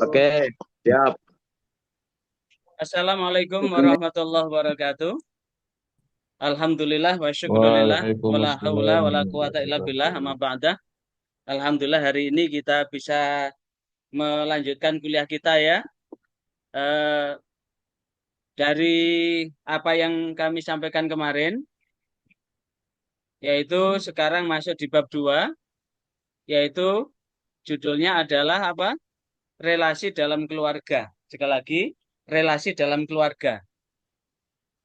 Oke, siap. Assalamualaikum warahmatullahi wabarakatuh. Alhamdulillah wa syukrulillah wala haula Waalaikumsalam wala quwata illa billah amma warahmatullahi. ba'da. Alhamdulillah hari ini kita bisa melanjutkan kuliah kita ya. Eh, dari apa yang kami sampaikan kemarin, yaitu sekarang masuk di bab 2, yaitu judulnya adalah apa? Relasi dalam keluarga. Sekali lagi, relasi dalam keluarga.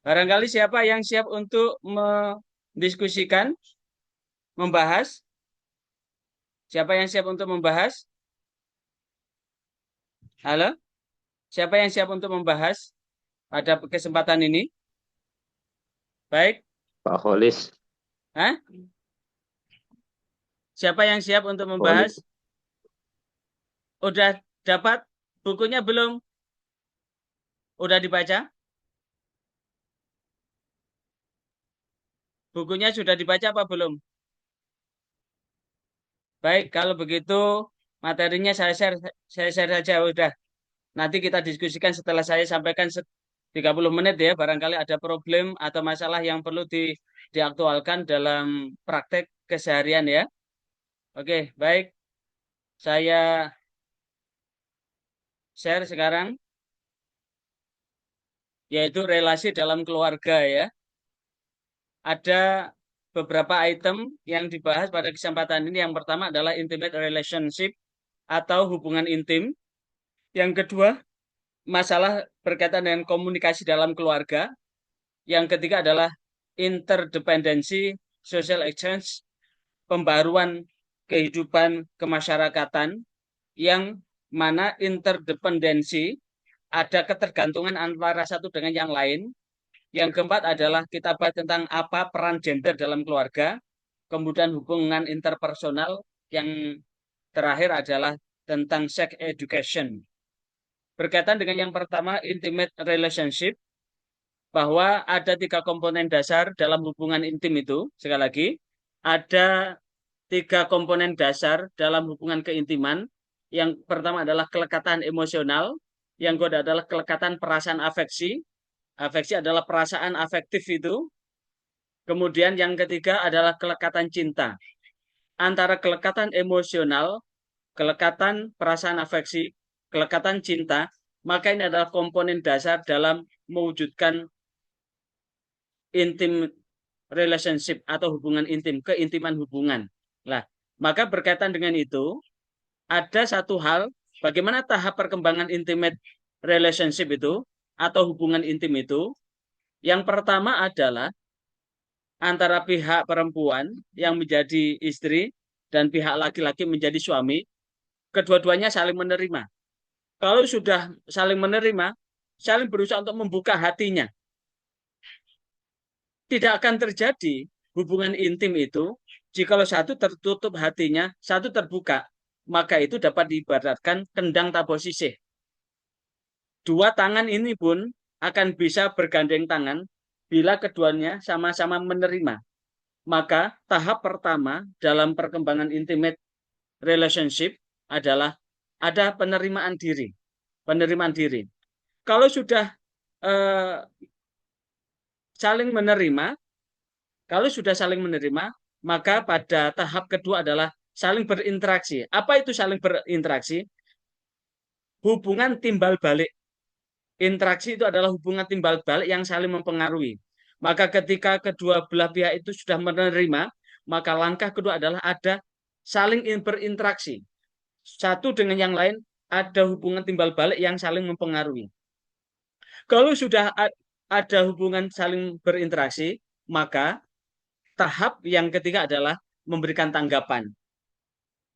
Barangkali siapa yang siap untuk mendiskusikan, membahas? Siapa yang siap untuk membahas? Halo? Siapa yang siap untuk membahas pada kesempatan ini? Baik. Pak Kholis, Hah? Siapa yang siap untuk Kholis. membahas? Udah dapat bukunya belum? Udah dibaca? Bukunya sudah dibaca apa belum? Baik, kalau begitu materinya saya share saja udah. Nanti kita diskusikan setelah saya sampaikan 30 menit ya. Barangkali ada problem atau masalah yang perlu diaktualkan dalam praktek keseharian ya. Oke, baik. Saya share sekarang, yaitu relasi dalam keluarga ya. Ada beberapa item yang dibahas pada kesempatan ini. Yang pertama adalah intimate relationship atau hubungan intim. Yang kedua, masalah berkaitan dengan komunikasi dalam keluarga. Yang ketiga adalah interdependensi, social exchange, pembaruan kehidupan kemasyarakatan yang mana interdependensi ada ketergantungan antara satu dengan yang lain. Yang keempat adalah kita bahas tentang apa peran gender dalam keluarga, kemudian hubungan interpersonal, yang terakhir adalah tentang sex education. Berkaitan dengan yang pertama, intimate relationship, bahwa ada tiga komponen dasar dalam hubungan intim itu. Sekali lagi, ada tiga komponen dasar dalam hubungan keintiman. Yang pertama adalah kelekatan emosional, yang kedua adalah kelekatan perasaan afeksi. Afeksi adalah perasaan afektif itu. Kemudian yang ketiga adalah kelekatan cinta. Antara kelekatan emosional, kelekatan perasaan afeksi, kelekatan cinta, maka ini adalah komponen dasar dalam mewujudkan intim relationship atau hubungan intim, keintiman hubungan. Nah, maka berkaitan dengan itu, ada satu hal, bagaimana tahap perkembangan intimate relationship itu, atau hubungan intim itu. Yang pertama adalah antara pihak perempuan yang menjadi istri dan pihak laki-laki menjadi suami, kedua-duanya saling menerima. Kalau sudah saling menerima, saling berusaha untuk membuka hatinya. Tidak akan terjadi hubungan intim itu jika satu tertutup hatinya, satu terbuka, maka itu dapat diibaratkan kendang tabo sisih. Dua tangan ini pun akan bisa bergandeng tangan bila keduanya sama-sama menerima. Maka tahap pertama dalam perkembangan intimate relationship adalah ada penerimaan diri. Penerimaan diri. Kalau sudah eh, saling menerima, kalau sudah saling menerima, maka pada tahap kedua adalah saling berinteraksi. Apa itu saling berinteraksi? Hubungan timbal balik. Interaksi itu adalah hubungan timbal balik yang saling mempengaruhi. Maka ketika kedua belah pihak itu sudah menerima, maka langkah kedua adalah ada saling berinteraksi. Satu dengan yang lain ada hubungan timbal balik yang saling mempengaruhi. Kalau sudah ada hubungan saling berinteraksi, maka tahap yang ketiga adalah memberikan tanggapan.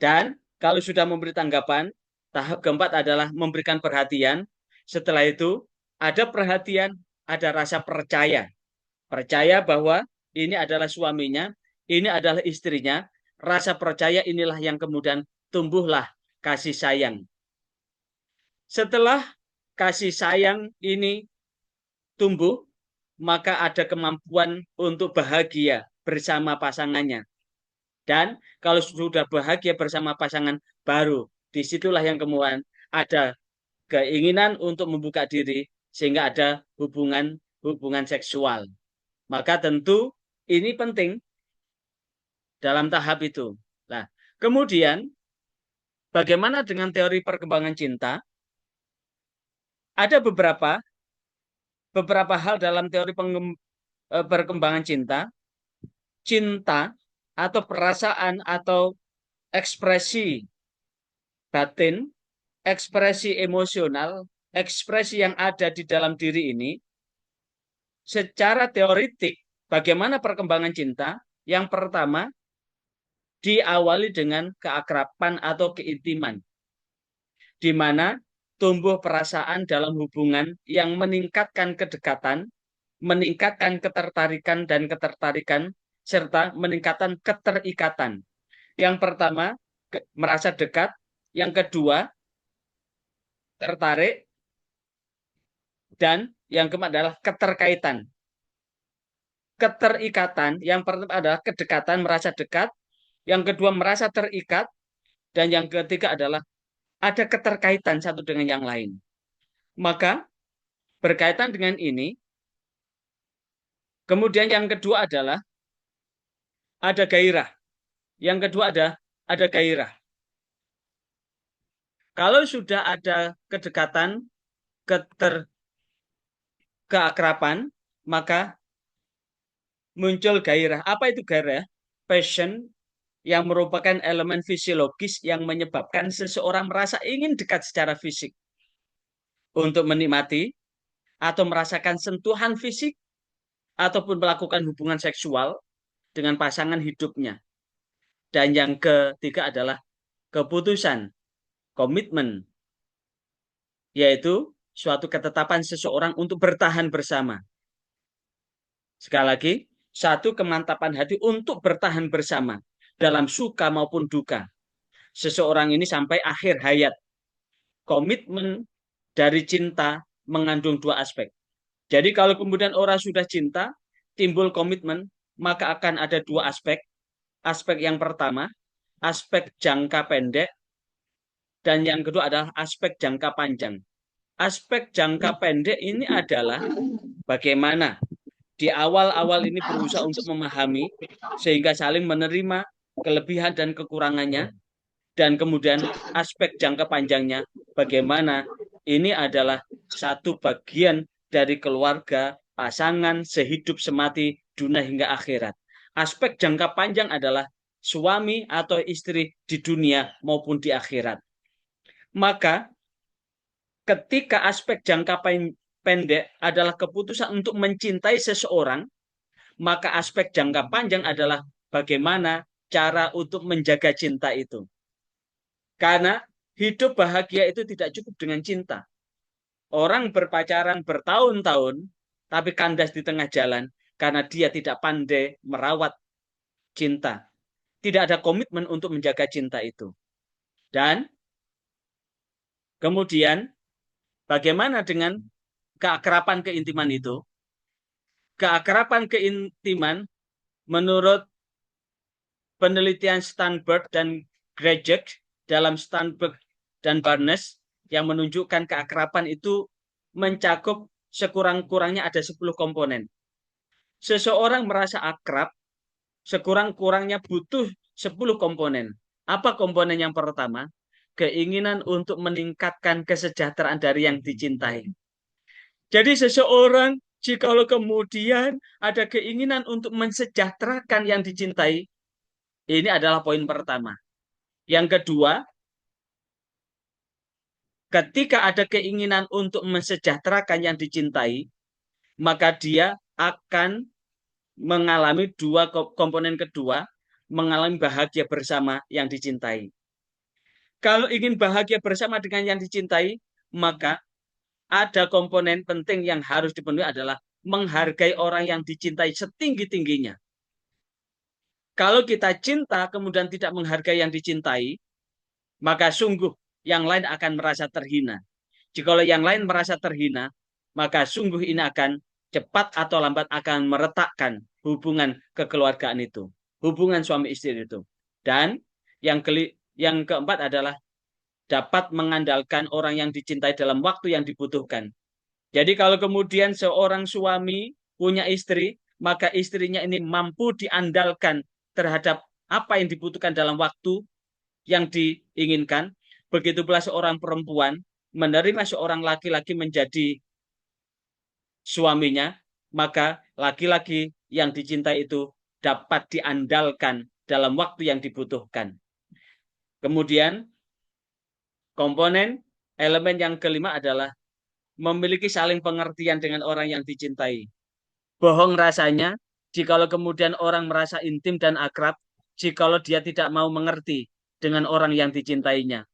Dan kalau sudah memberi tanggapan, tahap keempat adalah memberikan perhatian. Setelah itu, ada perhatian, ada rasa percaya. Percaya bahwa ini adalah suaminya, ini adalah istrinya. Rasa percaya inilah yang kemudian tumbuhlah kasih sayang. Setelah kasih sayang ini tumbuh, maka ada kemampuan untuk bahagia bersama pasangannya. Dan kalau sudah bahagia bersama pasangan, baru disitulah yang kemudian ada keinginan untuk membuka diri sehingga ada hubungan seksual. Maka tentu ini penting dalam tahap itu. Nah, kemudian bagaimana dengan teori perkembangan cinta? Ada beberapa hal dalam teori perkembangan cinta. Cinta atau perasaan atau ekspresi batin, ekspresi emosional, ekspresi yang ada di dalam diri ini, secara teoritik, bagaimana perkembangan cinta? Yang pertama, diawali dengan keakraban atau keintiman, di mana tumbuh perasaan dalam hubungan yang meningkatkan kedekatan, meningkatkan ketertarikan, serta meningkatkan keterikatan. Yang pertama, merasa dekat. Yang kedua, tertarik. Dan yang keempat adalah keterkaitan. Keterikatan, yang pertama adalah kedekatan, merasa dekat. Yang kedua, merasa terikat. Dan yang ketiga adalah ada keterkaitan satu dengan yang lain. Maka, berkaitan dengan ini, kemudian yang kedua adalah ada gairah. Yang kedua ada gairah. Kalau sudah ada kedekatan, keakraban, maka muncul gairah. Apa itu gairah? Passion, yang merupakan elemen fisiologis yang menyebabkan seseorang merasa ingin dekat secara fisik untuk menikmati atau merasakan sentuhan fisik ataupun melakukan hubungan seksual dengan pasangan hidupnya. Dan yang ketiga adalah keputusan, komitmen, yaitu suatu ketetapan seseorang untuk bertahan bersama. Sekali lagi, satu kemantapan hati untuk bertahan bersama dalam suka maupun duka. Seseorang ini sampai akhir hayat. Komitmen dari cinta mengandung dua aspek. Jadi kalau kemudian orang sudah cinta, timbul komitmen, maka akan ada dua aspek. Aspek yang pertama, aspek jangka pendek, dan yang kedua adalah aspek jangka panjang. Aspek jangka pendek ini adalah bagaimana di awal-awal ini berusaha untuk memahami sehingga saling menerima kelebihan dan kekurangannya. Dan kemudian aspek jangka panjangnya bagaimana ini adalah satu bagian dari keluarga, pasangan, sehidup semati, dunia hingga akhirat. Aspek jangka panjang adalah suami atau istri di dunia maupun di akhirat. Maka ketika aspek jangka pendek adalah keputusan untuk mencintai seseorang, maka aspek jangka panjang adalah bagaimana cara untuk menjaga cinta itu. Karena hidup bahagia itu tidak cukup dengan cinta. Orang berpacaran bertahun-tahun, tapi kandas di tengah jalan karena dia tidak pandai merawat cinta. Tidak ada komitmen untuk menjaga cinta itu. Dan kemudian bagaimana dengan keakraban keintiman itu? Keakraban keintiman menurut penelitian Sternberg dan Grejek dalam Sternberg dan Barnes yang menunjukkan keakraban itu mencakup sekurang-kurangnya ada 10 komponen. Seseorang merasa akrab, sekurang-kurangnya butuh 10 komponen. Apa komponen yang pertama? Keinginan untuk meningkatkan kesejahteraan dari yang dicintai. Jadi seseorang jikalau kemudian ada keinginan untuk mensejahterakan yang dicintai, ini adalah poin pertama. Yang kedua, ketika ada keinginan untuk mensejahterakan yang dicintai, maka dia akan mengalami dua komponen kedua, mengalami bahagia bersama yang dicintai. Kalau ingin bahagia bersama dengan yang dicintai, maka ada komponen penting yang harus dipenuhi adalah menghargai orang yang dicintai setinggi-tingginya. Kalau kita cinta kemudian tidak menghargai yang dicintai, maka sungguh yang lain akan merasa terhina. Jika yang lain merasa terhina, maka sungguh ini akan cepat atau lambat akan meretakkan hubungan kekeluargaan itu, hubungan suami istri itu. Dan yang keempat adalah dapat mengandalkan orang yang dicintai dalam waktu yang dibutuhkan. Jadi kalau kemudian seorang suami punya istri, maka istrinya ini mampu diandalkan terhadap apa yang dibutuhkan dalam waktu yang diinginkan. Begitu pula seorang perempuan menerima seorang laki-laki menjadi suaminya, maka laki-laki yang dicintai itu dapat diandalkan dalam waktu yang dibutuhkan. Kemudian komponen elemen yang kelima adalah memiliki saling pengertian dengan orang yang dicintai. Bohong rasanya jikalau kemudian orang merasa intim dan akrab, jikalau dia tidak mau mengerti dengan orang yang dicintainya.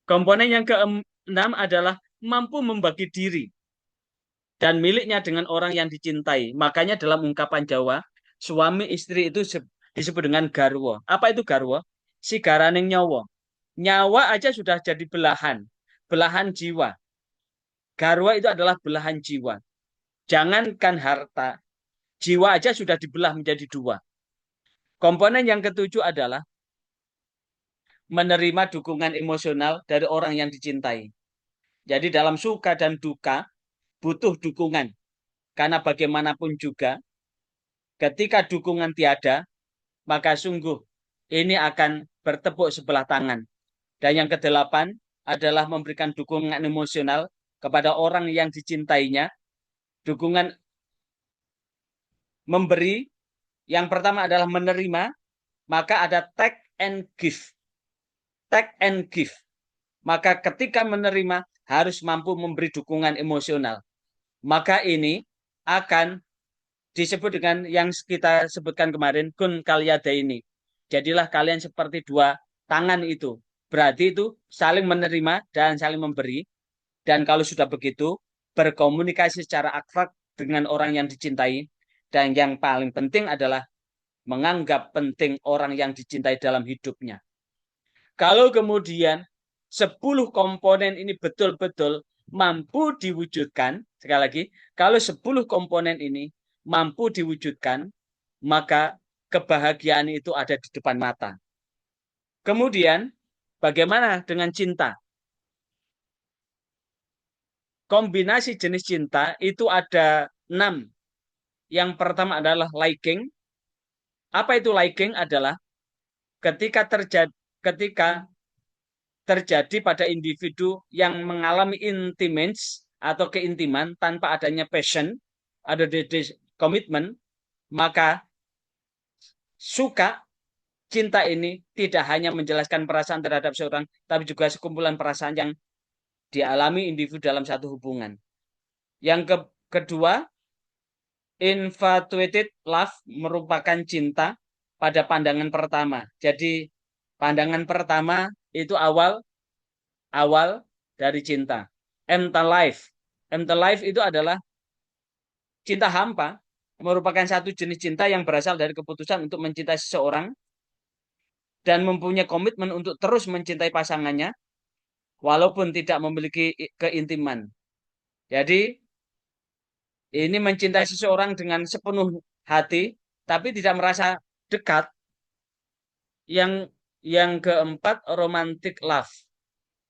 Komponen yang keenam adalah mampu membagi diri dan miliknya dengan orang yang dicintai. Makanya dalam ungkapan Jawa, suami istri itu disebut dengan garwo. Apa itu garwo? Si garaning nyawa. Nyawa aja sudah jadi belahan, belahan jiwa. Garwa itu adalah belahan jiwa. Jangankan harta, jiwa aja sudah dibelah menjadi dua. Komponen yang ketujuh adalah menerima dukungan emosional dari orang yang dicintai. Jadi dalam suka dan duka butuh dukungan. Karena bagaimanapun juga ketika dukungan tiada, maka sungguh ini akan bertepuk sebelah tangan. Dan yang kedelapan adalah memberikan dukungan emosional kepada orang yang dicintainya. Dukungan memberi, yang pertama adalah menerima, maka ada take and give. Take and give. Maka ketika menerima harus mampu memberi dukungan emosional. Maka ini akan disebut dengan yang kita sebutkan kemarin, kun kalyada ini. Jadilah kalian seperti dua tangan itu. Berarti itu saling menerima dan saling memberi. Dan kalau sudah begitu, berkomunikasi secara akrab dengan orang yang dicintai. Dan yang paling penting adalah menganggap penting orang yang dicintai dalam hidupnya. Kalau kemudian 10 komponen ini betul-betul mampu diwujudkan, sekali lagi, kalau 10 komponen ini mampu diwujudkan, maka kebahagiaan itu ada di depan mata. Kemudian, bagaimana dengan cinta? Kombinasi jenis cinta itu ada 6. Yang pertama adalah liking. Apa itu liking? Adalah ketika terjadi pada individu yang mengalami intimacy atau keintiman tanpa adanya passion, ada komitmen, maka suka, cinta ini tidak hanya menjelaskan perasaan terhadap seorang, tapi juga sekumpulan perasaan yang dialami individu dalam satu hubungan. Yang kedua, infatuated love merupakan cinta pada pandangan pertama. Jadi pandangan pertama itu awal dari cinta. Empty life. Empty life itu adalah cinta hampa, merupakan satu jenis cinta yang berasal dari keputusan untuk mencintai seseorang dan mempunyai komitmen untuk terus mencintai pasangannya walaupun tidak memiliki keintiman. Jadi ini mencintai seseorang dengan sepenuh hati tapi tidak merasa dekat. Yang keempat, romantic love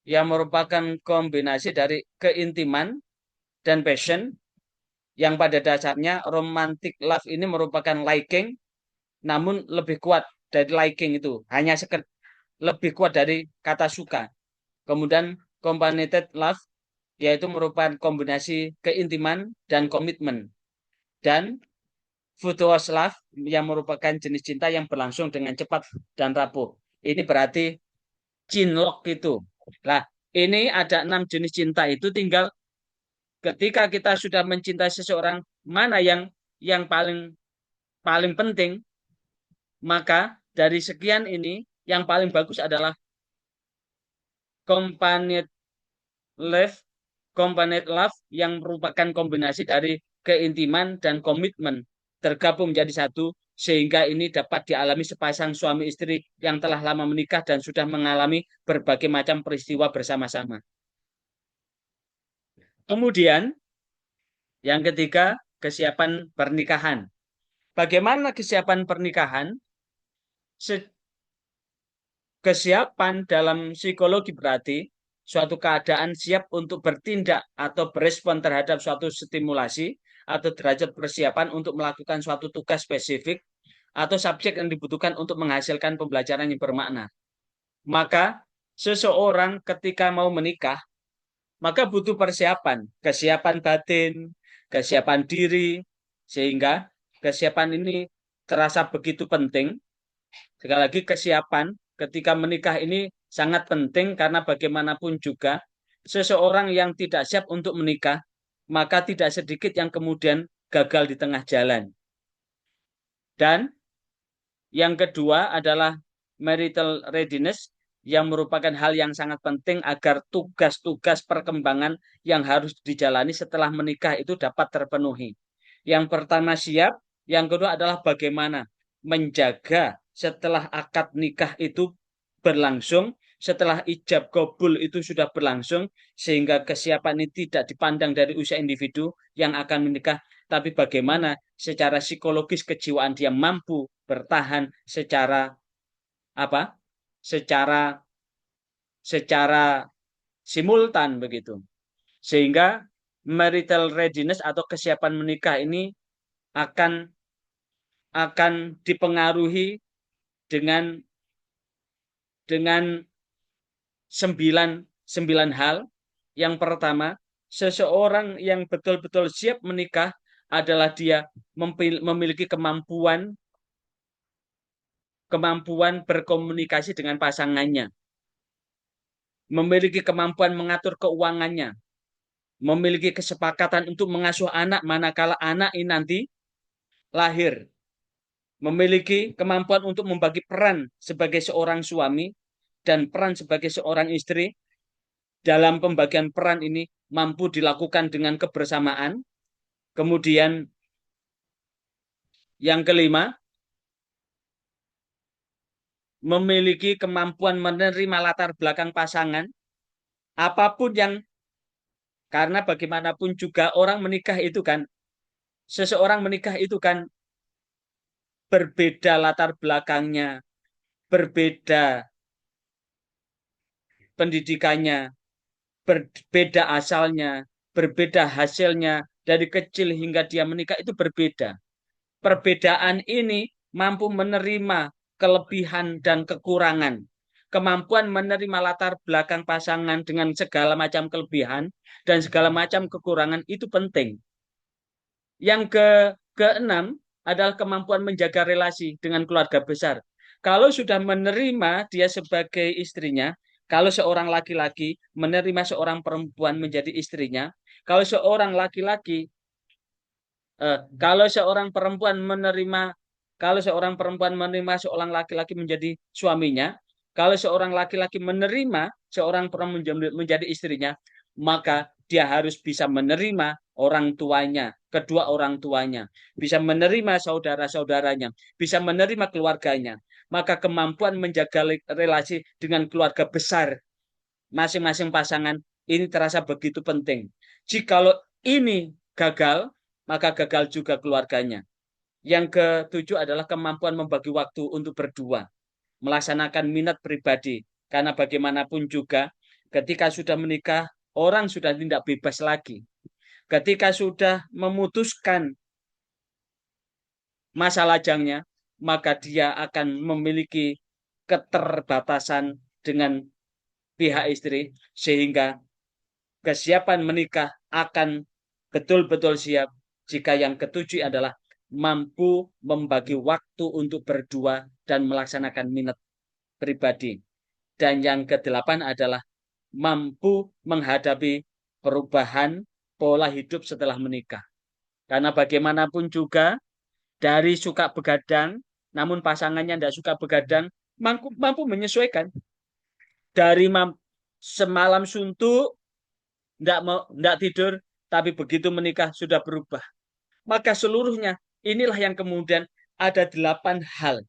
yang merupakan kombinasi dari keintiman dan passion, yang pada dasarnya romantic love ini merupakan liking, namun lebih kuat dari liking itu, hanya lebih kuat dari kata suka. Kemudian compassionate love yaitu merupakan kombinasi keintiman dan komitmen. Dan virtuous love yang merupakan jenis cinta yang berlangsung dengan cepat dan rapuh. Ini berarti cinlok itu. Nah, ini ada 6 jenis cinta itu, tinggal ketika kita sudah mencintai seseorang, mana yang paling penting, maka dari sekian ini yang paling bagus adalah companionate love, companionate love yang merupakan kombinasi dari keintiman dan komitmen tergabung menjadi satu, sehingga ini dapat dialami sepasang suami istri yang telah lama menikah dan sudah mengalami berbagai macam peristiwa bersama-sama. Kemudian yang ketiga, kesiapan pernikahan. Bagaimana kesiapan pernikahan? Kesiapan dalam psikologi berarti suatu keadaan siap untuk bertindak atau berespon terhadap suatu stimulasi atau derajat persiapan untuk melakukan suatu tugas spesifik atau subjek yang dibutuhkan untuk menghasilkan pembelajaran yang bermakna. Maka seseorang ketika mau menikah, maka butuh persiapan, kesiapan batin, kesiapan diri, sehingga kesiapan ini terasa begitu penting. Sekali lagi kesiapan ketika menikah ini sangat penting karena bagaimanapun juga seseorang yang tidak siap untuk menikah, maka tidak sedikit yang kemudian gagal di tengah jalan. Dan yang kedua adalah marital readiness yang merupakan hal yang sangat penting agar tugas-tugas perkembangan yang harus dijalani setelah menikah itu dapat terpenuhi. Yang pertama siap, yang kedua adalah bagaimana menjaga setelah akad nikah itu berlangsung, setelah ijab kabul itu sudah berlangsung, sehingga kesiapan ini tidak dipandang dari usia individu yang akan menikah, tapi bagaimana secara psikologis kejiwaan dia mampu bertahan secara apa? Secara secara simultan begitu. Sehingga marital readiness atau kesiapan menikah ini akan dipengaruhi dengan dengan sembilan sembilan hal. Yang pertama, seseorang yang betul-betul siap menikah adalah dia memiliki kemampuan berkomunikasi dengan pasangannya, memiliki kemampuan mengatur keuangannya, memiliki kesepakatan untuk mengasuh anak manakala anak ini nanti lahir, memiliki kemampuan untuk membagi peran sebagai seorang suami dan peran sebagai seorang istri. Dalam pembagian peran ini mampu dilakukan dengan kebersamaan. Kemudian yang kelima, memiliki kemampuan menerima latar belakang pasangan, apapun yang, karena bagaimanapun juga orang menikah itu kan, seseorang menikah itu kan berbeda latar belakangnya, berbeda pendidikannya, berbeda asalnya, berbeda hasilnya, dari kecil hingga dia menikah itu berbeda. Perbedaan ini mampu menerima kelebihan dan kekurangan. Kemampuan menerima latar belakang pasangan dengan segala macam kelebihan dan segala macam kekurangan itu penting. Yang keenam adalah kemampuan menjaga relasi dengan keluarga besar. Kalau sudah menerima dia sebagai istrinya, kalau seorang laki-laki menerima seorang perempuan menjadi istrinya, kalau seorang laki-laki kalau seorang perempuan menerima kalau seorang perempuan menerima seorang laki-laki menjadi suaminya, kalau seorang laki-laki menerima seorang perempuan menjadi istrinya, maka dia harus bisa menerima orang tuanya, kedua orang tuanya, bisa menerima saudara-saudaranya, bisa menerima keluarganya. Maka kemampuan menjaga relasi dengan keluarga besar masing-masing pasangan ini terasa begitu penting. Jikalau ini gagal, maka gagal juga keluarganya. Yang ketujuh adalah kemampuan membagi waktu untuk berdua, melaksanakan minat pribadi. Karena bagaimanapun juga, ketika sudah menikah, orang sudah tidak bebas lagi. Ketika sudah memutuskan masa lajangnya, maka dia akan memiliki keterbatasan dengan pihak istri, sehingga kesiapan menikah akan betul-betul siap jika yang ketujuh adalah mampu membagi waktu untuk berdua dan melaksanakan minat pribadi. Dan yang kedelapan adalah mampu menghadapi perubahan pola hidup setelah menikah. Karena bagaimanapun juga dari suka begadang, namun pasangannya tidak suka begadang, mampu menyesuaikan. Dari semalam suntuk, tidak tidur, tapi begitu menikah sudah berubah. Maka seluruhnya inilah yang kemudian ada 8 hal.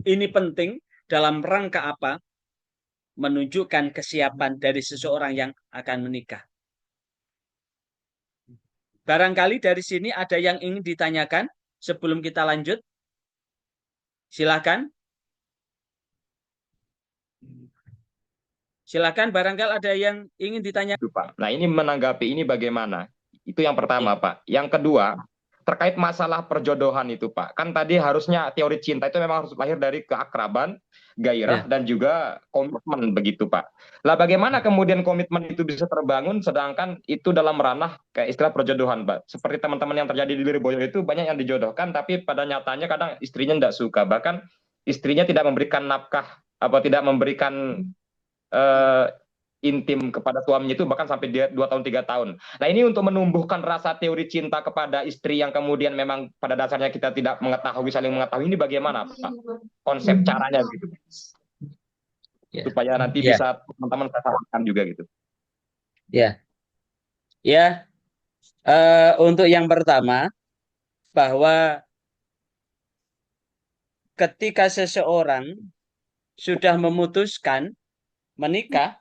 Ini penting dalam rangka apa? Menunjukkan kesiapan dari seseorang yang akan menikah. Barangkali dari sini ada yang ingin ditanyakan sebelum kita lanjut. Silakan. Silakan barangkali ada yang ingin ditanya. Itu, Pak. Nah, ini menanggapi ini bagaimana? Itu yang Ya, pertama, Pak. Yang kedua, terkait masalah perjodohan itu, Pak. Kan tadi harusnya teori cinta itu memang harus lahir dari keakraban, gairah, ya. dan juga komitmen begitu, Pak. Lah bagaimana kemudian komitmen itu bisa terbangun sedangkan itu dalam ranah kayak istilah perjodohan, Pak. Seperti teman-teman yang terjadi di Lirboyo itu banyak yang dijodohkan tapi pada nyatanya kadang istrinya tidak suka. Bahkan istrinya tidak memberikan nafkah apa tidak memberikan eh, intim kepada suaminya itu bahkan sampai dia 2 tahun 3 tahun. Nah ini untuk menumbuhkan rasa teori cinta kepada istri yang kemudian memang pada dasarnya kita tidak mengetahui saling mengetahui ini bagaimana Pak? Konsep caranya gitu Ya, supaya nanti ya, bisa teman-teman saya sarankan juga gitu. ya, ya. Untuk yang pertama, bahwa ketika seseorang sudah memutuskan menikah,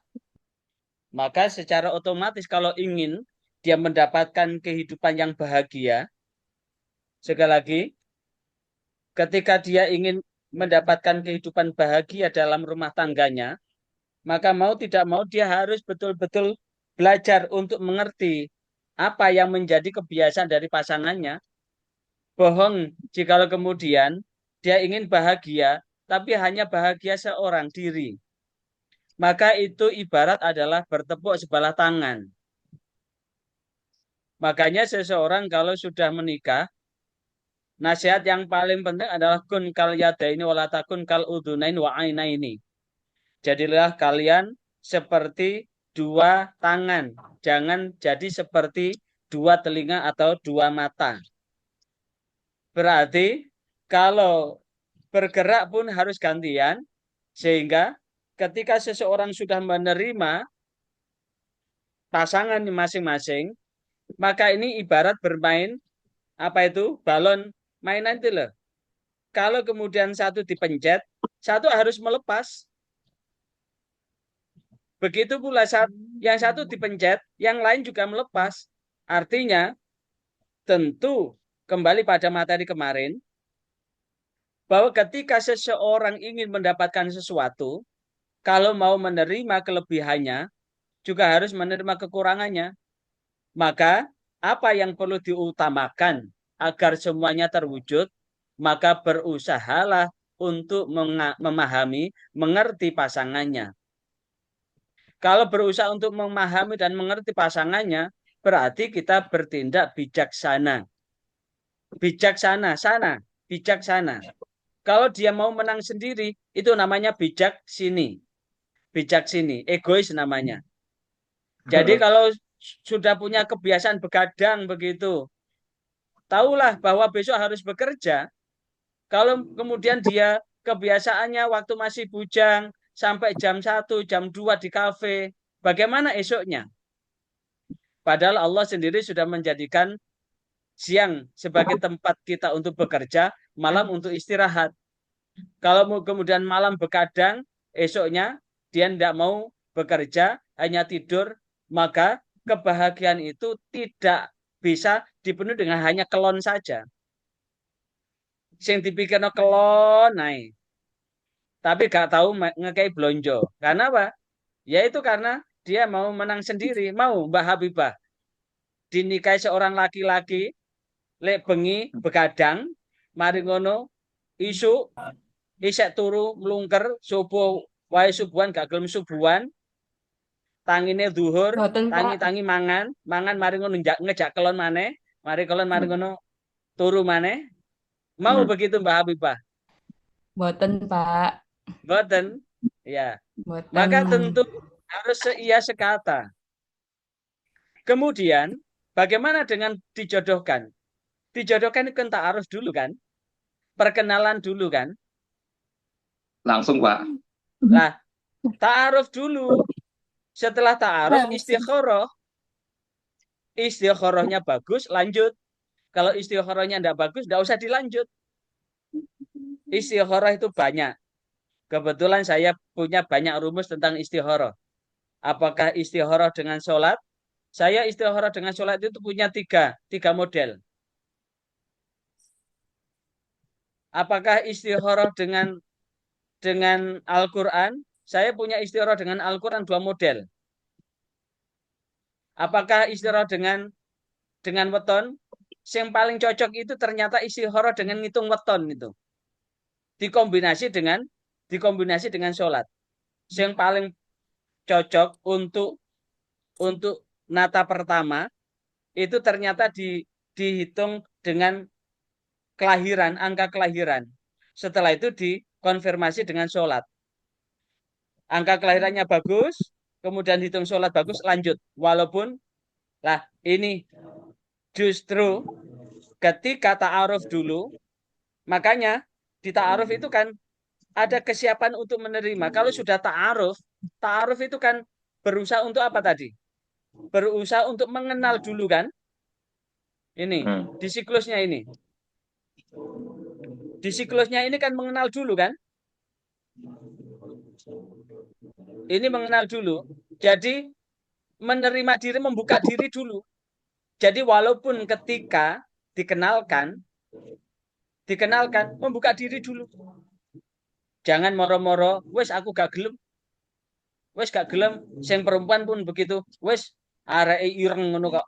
maka secara otomatis kalau ingin dia mendapatkan kehidupan yang bahagia, sekali lagi, ketika dia ingin mendapatkan kehidupan bahagia dalam rumah tangganya, maka mau tidak mau dia harus betul-betul belajar untuk mengerti apa yang menjadi kebiasaan dari pasangannya. Bohong jikalau kemudian dia ingin bahagia, tapi hanya bahagia seorang diri. Maka itu ibarat adalah bertepuk sebelah tangan. Makanya seseorang kalau sudah menikah, nasihat yang paling penting adalah kun kal yadaini wala takun kal udunain wa ainaini. Jadilah kalian seperti dua tangan, jangan jadi seperti dua telinga atau dua mata. Berarti kalau bergerak pun harus gantian, sehingga ketika seseorang sudah menerima pasangan masing-masing, maka ini ibarat bermain apa itu balon mainan itu loh. Kalau kemudian satu dipencet, satu harus melepas. Begitu pula saat yang satu dipencet, yang lain juga melepas. Artinya, tentu kembali pada materi kemarin, bahwa ketika seseorang ingin mendapatkan sesuatu, kalau mau menerima kelebihannya, juga harus menerima kekurangannya. Maka, apa yang perlu diutamakan agar semuanya terwujud, maka berusahalah untuk memahami, mengerti pasangannya. Kalau berusaha untuk memahami dan mengerti pasangannya, berarti kita bertindak bijaksana. Bijaksana, sana, bijaksana. Kalau dia mau menang sendiri, itu namanya bijak sini. Bijak sini, egois namanya. Jadi kalau sudah punya kebiasaan begadang begitu, tahulah bahwa besok harus bekerja. Kalau kemudian dia kebiasaannya waktu masih bujang, sampai jam 1, jam 2 di kafe, bagaimana esoknya? Padahal Allah sendiri sudah menjadikan siang sebagai tempat kita untuk bekerja, malam untuk istirahat. Kalau kemudian malam begadang, esoknya dia tidak mau bekerja, hanya tidur, maka kebahagiaan itu tidak bisa dipenuhi dengan hanya kelon saja. Sing dipikirno kelon naik, tapi gak tahu ngekei blonjo. Karena apa? Ya itu karena dia mau menang sendiri, mau Mbak Habibah dinikahi seorang laki-laki lek bengi begadang, mari ngono isu isek turu mlungker subuh wae subuhan gak gelem subuhan, tangine zuhur, Boten, Pak. tangi-tangi mangan, mangan mari ngono ngejak kelon maneh, mari kelon mari ngono turu maneh. Mau begitu Mbak Habibah? Boten, Pak. Boten. Ya. Boten. Maka tentu harus seia sekata. Kemudian bagaimana dengan dijodohkan? Dijodohkan itu kan ta'aruf dulu kan? Perkenalan dulu kan? Langsung Pak. Lah, ta'aruf dulu. Setelah ta'aruf istikharah. Istikharahnya bagus, lanjut. Kalau istikharahnya tidak bagus, tidak usah dilanjut. Istikharah itu banyak. Kebetulan saya punya banyak rumus tentang istikharah. Apakah istikharah dengan sholat? Saya istikharah dengan sholat itu punya tiga model. Apakah istikharah dengan Al-Quran? saya punya istikharah dengan Al-Quran 2 model. Apakah istikharah dengan weton? Yang paling cocok itu ternyata istikharah dengan ngitung weton itu. Dikombinasi dengan sholat. Yang paling cocok untuk nata pertama itu ternyata dihitung dengan kelahiran, angka kelahiran. Setelah itu dikonfirmasi dengan sholat. Angka kelahirannya bagus, kemudian hitung sholat bagus, lanjut. Walaupun, lah ini justru ketika ta'aruf dulu, makanya di ta'aruf itu kan ada kesiapan untuk menerima. Kalau sudah ta'aruf itu kan berusaha untuk apa tadi? Berusaha untuk mengenal dulu kan? Ini, di siklusnya ini. Di siklusnya ini kan mengenal dulu kan? Ini mengenal dulu. Jadi menerima diri, membuka diri dulu. Jadi walaupun ketika dikenalkan, membuka diri dulu. Jangan moro-moro, wes aku gak gelem. Wes gak gelem, sing perempuan pun begitu. Wes areke ireng ngono kok.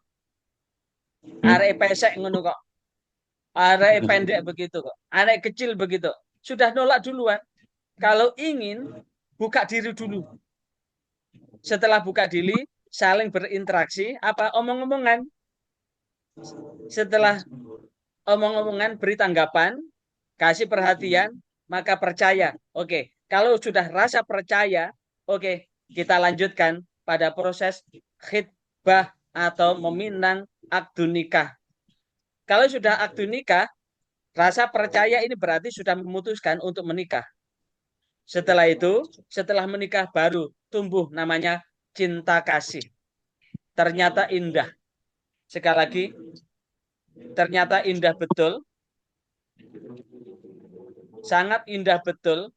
Areke pesek ngono kok. Areke pendek begitu kok. Areke kecil begitu. Sudah nolak duluan. Kalau ingin, buka diri dulu. Setelah buka diri, saling berinteraksi, apa omong-omongan. Setelah omong-omongan, beri tanggapan, kasih perhatian, maka percaya. Oke, kalau sudah rasa percaya, oke, kita lanjutkan pada proses khitbah atau meminang akdu nikah. Kalau sudah akdu nikah, rasa percaya ini berarti sudah memutuskan untuk menikah. Setelah itu, setelah menikah baru tumbuh namanya cinta kasih. Ternyata indah. Sekali lagi, ternyata indah betul. Sangat indah betul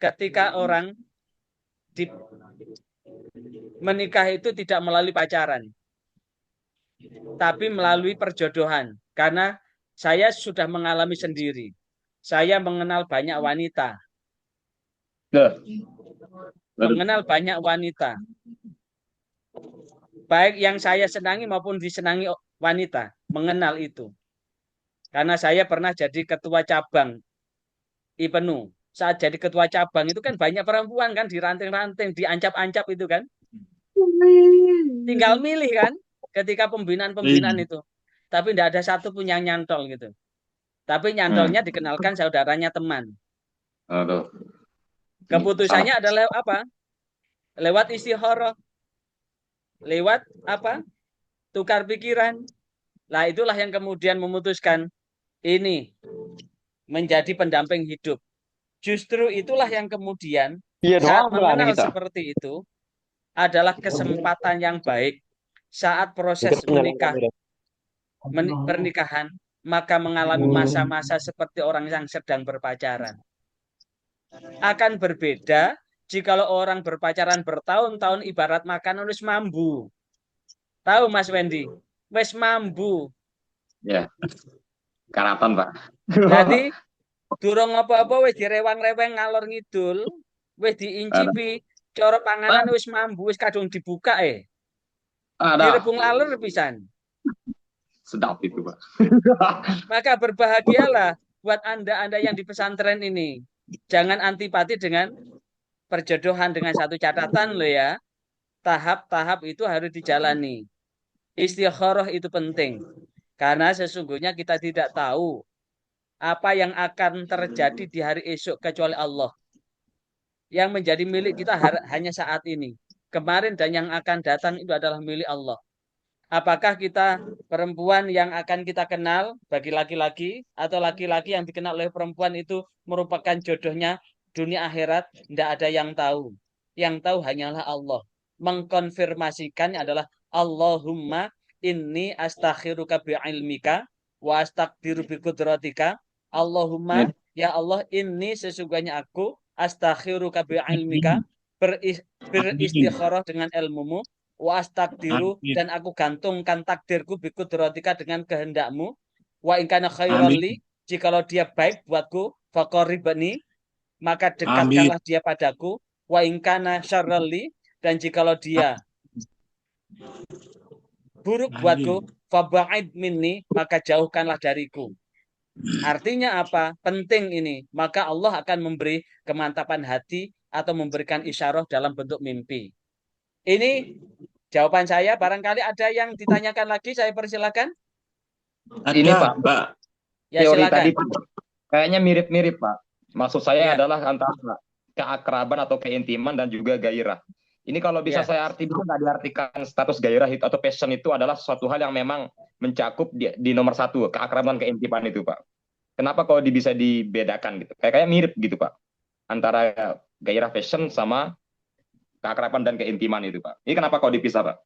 ketika orang menikah itu tidak melalui pacaran, tapi melalui perjodohan. Karena saya sudah mengalami sendiri. Saya mengenal banyak wanita. Mengenal banyak wanita. Baik yang saya senangi maupun disenangi wanita. Mengenal itu. Karena saya pernah jadi ketua cabang IPENU. Saat jadi ketua cabang itu kan banyak perempuan kan, diranting-ranting, diancap-ancap itu kan. Tinggal milih kan ketika pembinaan-pembinaan itu. Tapi tidak ada satu pun yang nyantol gitu. Tapi nyantolnya dikenalkan saudaranya teman. Aduh. Keputusannya adalah apa? Lewat istikharah. Lewat apa? Tukar pikiran. Nah, itulah yang kemudian memutuskan ini menjadi pendamping hidup. Justru itulah yang kemudian saat mengenal seperti itu adalah kesempatan yang baik saat proses pernikahan, maka mengalami masa-masa seperti orang yang sedang berpacaran. Akan berbeda jikalau orang berpacaran bertahun-tahun ibarat makan wis mambu. Tahu Mas Wendy? Wis mambu. Ya. Karatan, Pak. Jadi durung apa-apa wis direwang-reweng ngalor ngidul, wis diincipi cara panganan wis mambu, wis kadung dibuka direbung lalur pisan. Sedap itu, Pak. Maka berbahagialah buat Anda yang di pesantren ini. Jangan antipati dengan perjodohan dengan satu catatan loh ya. Tahap-tahap itu harus dijalani. Istikharah itu penting. Karena sesungguhnya kita tidak tahu apa yang akan terjadi di hari esok kecuali Allah. Yang menjadi milik kita hanya saat ini. Kemarin dan yang akan datang itu adalah milik Allah. Apakah kita perempuan yang akan kita kenal bagi laki-laki atau laki-laki yang dikenal oleh perempuan itu merupakan jodohnya dunia akhirat? Tidak ada yang tahu. Yang tahu hanyalah Allah. Mengkonfirmasikannya adalah Allahumma inni astakhiruka bi'ilmika wa astaqdiru biqudratika. Allahumma ya Allah inni sesungguhnya aku astakhiruka bi'ilmika beristikharah dengan ilmumu wa astaqdiru dan aku gantungkan takdirku biqudratika dengan kehendakmu wa in kana khairan li jikalau dia baik buatku faqaribni maka dekatkanlah dia padaku wa ingkana syarrali, dan jikalau dia buruk buatku, faba'id minni, maka jauhkanlah dariku. Artinya apa? Penting ini. Maka Allah akan memberi kemantapan hati atau memberikan isyarah dalam bentuk mimpi. Ini jawaban saya. Barangkali ada yang ditanyakan lagi, saya persilakan. Ini Pak, Ya, teori silakan. tadi Pak, kayaknya mirip-mirip Pak. Maksud saya Ya. adalah antara keakraban atau keintiman dan juga gairah. Ini kalau bisa Ya. saya bisa nggak diartikan status gairah itu atau passion itu adalah suatu hal yang memang mencakup di nomor satu, keakraban keintiman itu Pak. Kenapa kalau bisa dibedakan gitu? Kayak mirip gitu Pak. Antara gairah passion sama keakraban dan keintiman itu Pak. Ini kenapa kalau dipisah Pak?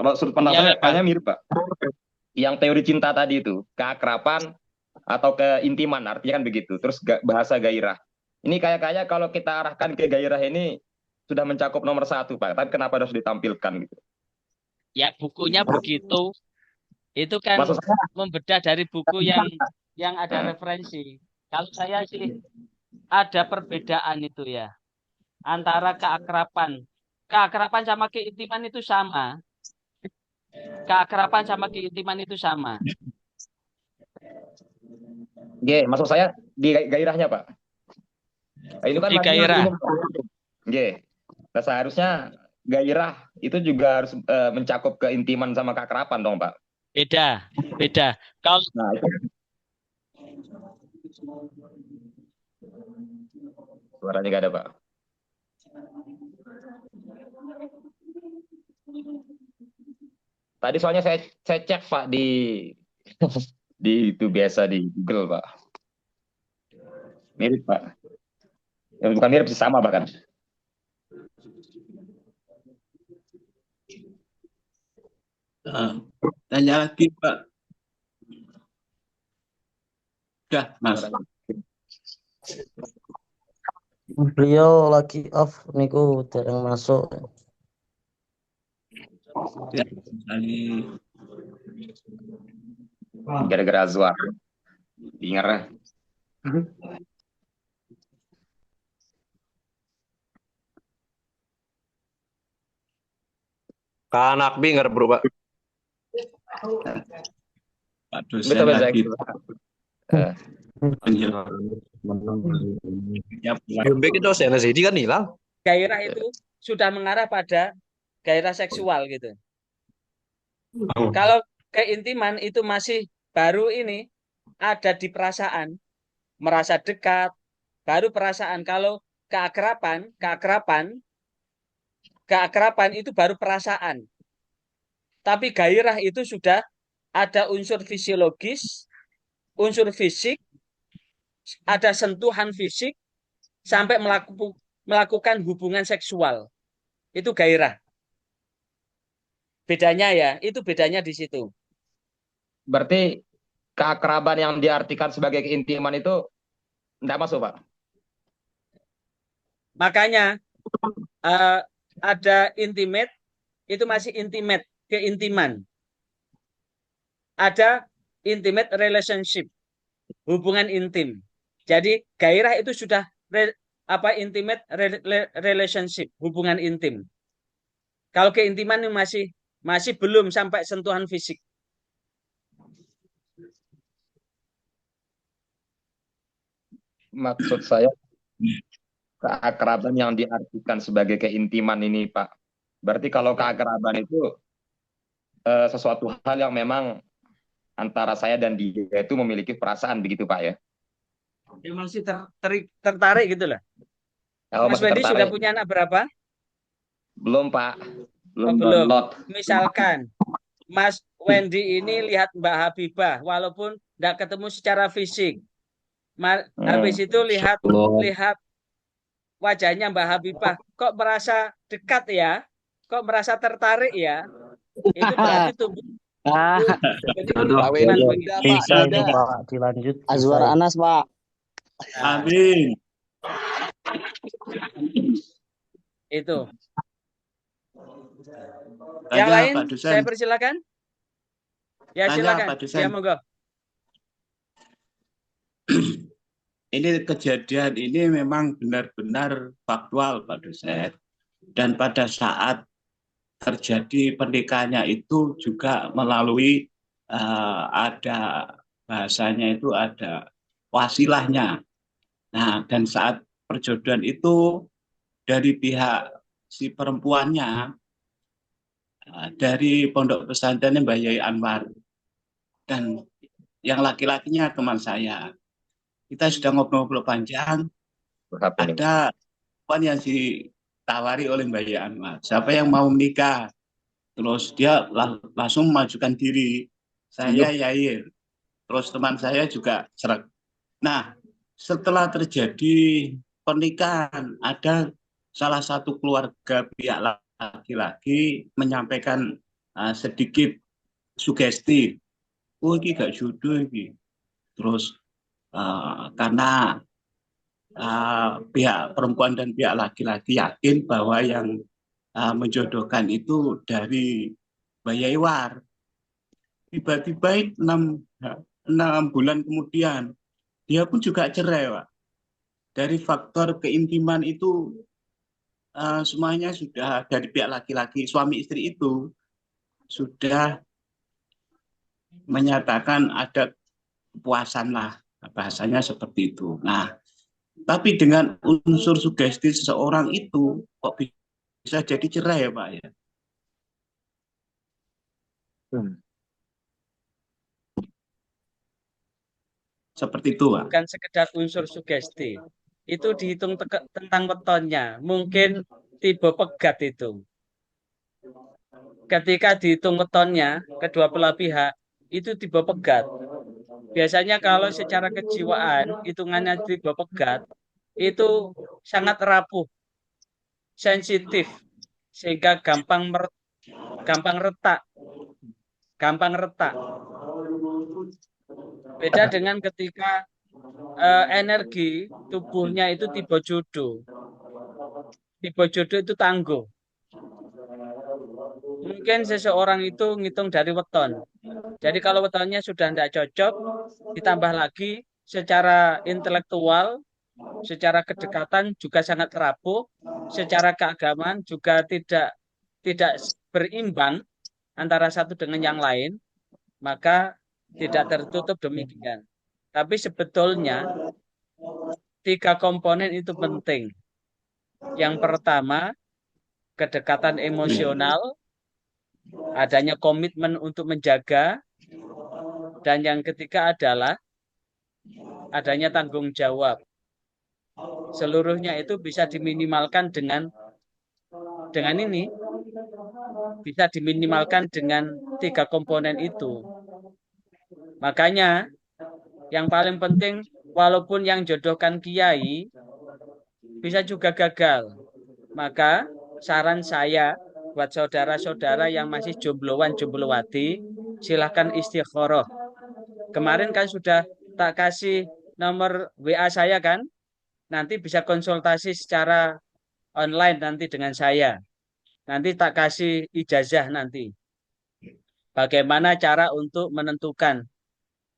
Kalau sudut pandang saya kayaknya mirip Pak. Yang teori cinta tadi itu, keakraban atau keintiman, artinya kan begitu. Terus bahasa gairah. Ini kayak kalau kita arahkan ke gairah ini sudah mencakup nomor satu Pak. Tapi kenapa harus ditampilkan gitu? Ya, bukunya begitu. Itu kan Maksud saya, membedah dari buku yang ada referensi. Kalau saya sih ada perbedaan itu ya. Antara keakraban. Keakraban sama keintiman itu sama. Keakraban sama keintiman itu sama. maksud saya di gairahnya Pak. Ini kan Di gairah. Nah, seharusnya gairah itu juga harus mencakup keintiman sama keakraban dong Pak. Beda. Kalau Nah, itu suaranya nggak ada Pak. Tadi soalnya saya cek Pak di itu biasa di Google Pak. Mirip Pak. Ya, bukan mirip sih, sama bahkan. Tanya lagi Pak. Udah Mas. Beliau lagi off niku dereng masuk. Ya, tadi. Gara-gara Azwar. Dengar. Kak Nakbi nggak bro Pak. Pak dosen lagi. Jumbe itu dosen sih, dia kan hilang. gairah itu sudah mengarah pada gairah seksual gitu. Kalau keintiman itu masih baru ini ada di perasaan, merasa dekat, baru perasaan. Kalau keakraban itu baru perasaan. Tapi gairah itu sudah ada unsur fisiologis, unsur fisik, ada sentuhan fisik, sampai melakukan hubungan seksual. Itu gairah. Bedanya ya, itu bedanya di situ. Berarti keakraban yang diartikan sebagai keintiman itu tidak masuk Pak. Makanya ada intimate, itu masih intimate, keintiman. Ada intimate relationship, hubungan intim. Jadi gairah itu sudah intimate relationship, hubungan intim. Kalau keintiman masih belum sampai sentuhan fisik. Maksud saya keakraban yang diartikan sebagai keintiman ini Pak. Berarti kalau keakraban itu sesuatu hal yang memang antara saya dan dia itu memiliki perasaan begitu Pak ya. Dia masih tertarik gitu lah. Oh, Mas masih Wendy tertarik. sudah punya anak berapa? Belum Pak. Belum belum. download. Misalkan Mas Wendy ini lihat Mbak Habibah, walaupun tidak ketemu secara fisik. Habis itu lihat wajahnya Mbak Habibah, kok merasa dekat ya? Kok merasa tertarik ya? Itu berarti tumbuh. Bisa itu Pak, dilanjut. Azwar Anas Pak. Amin. Itu. Tanya, Yang lain, Pak dosen. saya persilakan. Ya, Tanya, silakan. Pak dosen. Ya, monggo. ini kejadian ini memang benar-benar faktual, Pak dosen. Dan pada saat terjadi pernikahannya itu juga melalui ada bahasanya itu ada wasilahnya. Nah, dan saat perjodohan itu dari pihak si perempuannya dari pondok pesantren Mbak Yai Anwar dan yang laki-lakinya teman saya. Kita sudah ngobrol-ngobrol panjang. Ada yang ditawari oleh Mbak Yai Anwar. Siapa yang mau menikah? Terus dia langsung memajukan diri. Saya Yair. Terus teman saya juga serak. Nah, setelah terjadi pernikahan, ada salah satu keluarga pihak laki-laki menyampaikan sedikit sugesti. Oh, ini gak jodoh ini. Terus karena pihak perempuan dan pihak laki-laki yakin bahwa yang menjodohkan itu dari Bayaiwar. Tiba-tiba 6 bulan kemudian dia pun juga cerai, Pak. Dari faktor keintiman itu semuanya sudah dari pihak laki-laki, suami istri itu sudah menyatakan ada kepuasan lah, bahasanya seperti itu. Nah, tapi dengan unsur sugesti seseorang itu kok bisa jadi cerai ya, Pak ya? Seperti itu, Pak. Bukan sekedar unsur sugesti. Itu dihitung tentang wetonnya. Mungkin tipe pegat itu. Ketika dihitung wetonnya, kedua belah pihak, itu tipe pegat. Biasanya kalau secara kejiwaan, hitungannya tipe pegat, itu sangat rapuh, sensitif, sehingga gampang retak. Gampang retak. Beda dengan ketika energi tubuhnya itu tipe jodoh. Tipe jodoh itu tangguh. Mungkin seseorang itu ngitung dari weton. Jadi kalau wetonnya sudah tidak cocok, ditambah lagi secara intelektual, secara kedekatan juga sangat rapuh, secara keagamaan juga tidak berimbang antara satu dengan yang lain, maka tidak tertutup demikian. Tapi sebetulnya 3 komponen itu penting. Yang pertama, kedekatan emosional, adanya komitmen untuk menjaga, dan yang ketiga adalah adanya tanggung jawab. Seluruhnya itu bisa diminimalkan dengan ini, bisa diminimalkan dengan 3 komponen itu. Makanya yang paling penting, walaupun yang jodohkan kiai bisa juga gagal. Maka saran saya buat saudara-saudara yang masih jombloan jomblowati, silahkan istikharah. Kemarin kan sudah tak kasih nomor WA saya kan? Nanti bisa konsultasi secara online nanti dengan saya. Nanti tak kasih ijazah nanti. Bagaimana cara untuk menentukan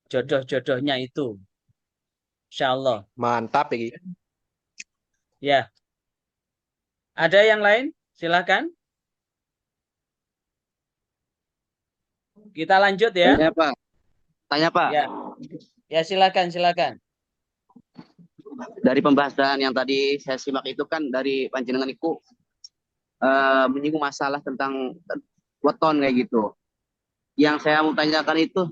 jodoh-jodohnya itu. Insya Allah. Mantap ini. Ya. Ada yang lain? Silahkan. Kita lanjut ya. Tanya Pak. Tanya Pak. Ya. Ya silakan. Dari pembahasan yang tadi saya simak itu kan dari panjenengan itu menyinggung masalah tentang weton kayak gitu. Yang saya mau tanyakan itu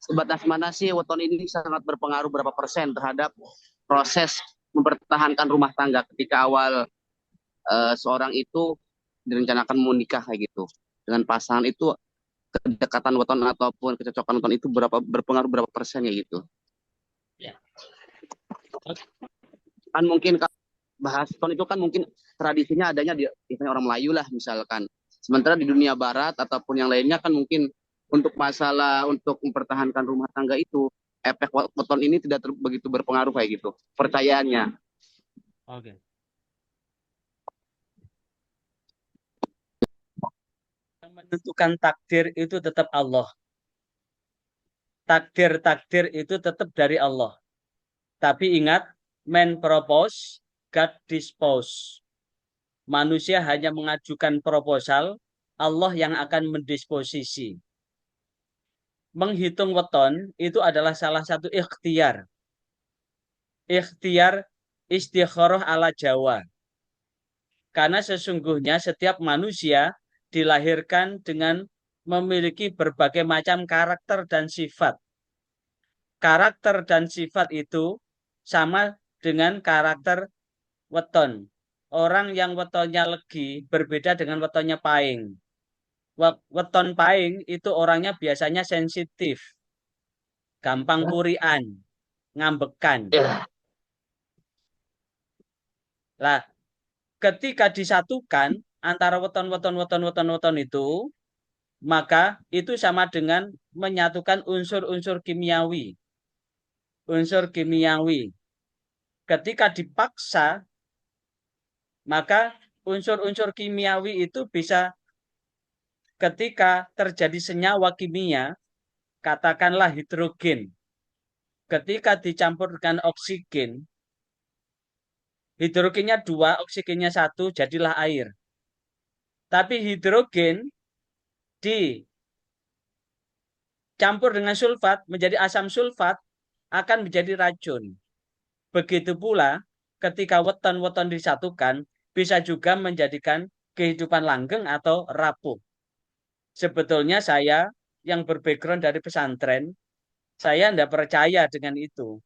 sebatas mana sih weton ini sangat berpengaruh berapa persen terhadap proses mempertahankan rumah tangga ketika awal seorang itu direncanakan mau nikah kayak gitu. Dengan pasangan itu kedekatan weton ataupun kecocokan weton itu berpengaruh berapa persen ya gitu. Ya. Kan mungkin bahas weton itu kan mungkin tradisinya adanya di orang Melayu lah misalkan. Sementara di dunia barat ataupun yang lainnya kan mungkin untuk masalah untuk mempertahankan rumah tangga itu efek weton ini tidak begitu berpengaruh kayak gitu. Percayaannya. Oke. Yang menentukan takdir itu tetap Allah. Takdir itu tetap dari Allah. Tapi ingat, man propose, God dispose. Manusia hanya mengajukan proposal, Allah yang akan mendisposisi. Menghitung weton itu adalah salah satu ikhtiar. Ikhtiar istikharah ala Jawa. Karena sesungguhnya setiap manusia dilahirkan dengan memiliki berbagai macam karakter dan sifat. Karakter dan sifat itu sama dengan karakter weton. Orang yang wetonnya legi berbeda dengan wetonnya paing. Weton paing itu orangnya biasanya sensitif, gampang kurian, ngambekan. Lah, ketika disatukan antara weton itu, maka itu sama dengan menyatukan unsur-unsur kimiawi. Unsur kimiawi. Ketika dipaksa, maka unsur-unsur kimiawi itu bisa ketika terjadi senyawa kimia, katakanlah hidrogen, ketika dicampur dengan oksigen, hidrogennya 2, oksigennya 1, jadilah air. Tapi hidrogen dicampur dengan sulfat, menjadi asam sulfat, akan menjadi racun. Begitu pula ketika weton-weton disatukan, bisa juga menjadikan kehidupan langgeng atau rapuh. Sebetulnya saya yang berbackground dari pesantren, saya tidak percaya dengan itu.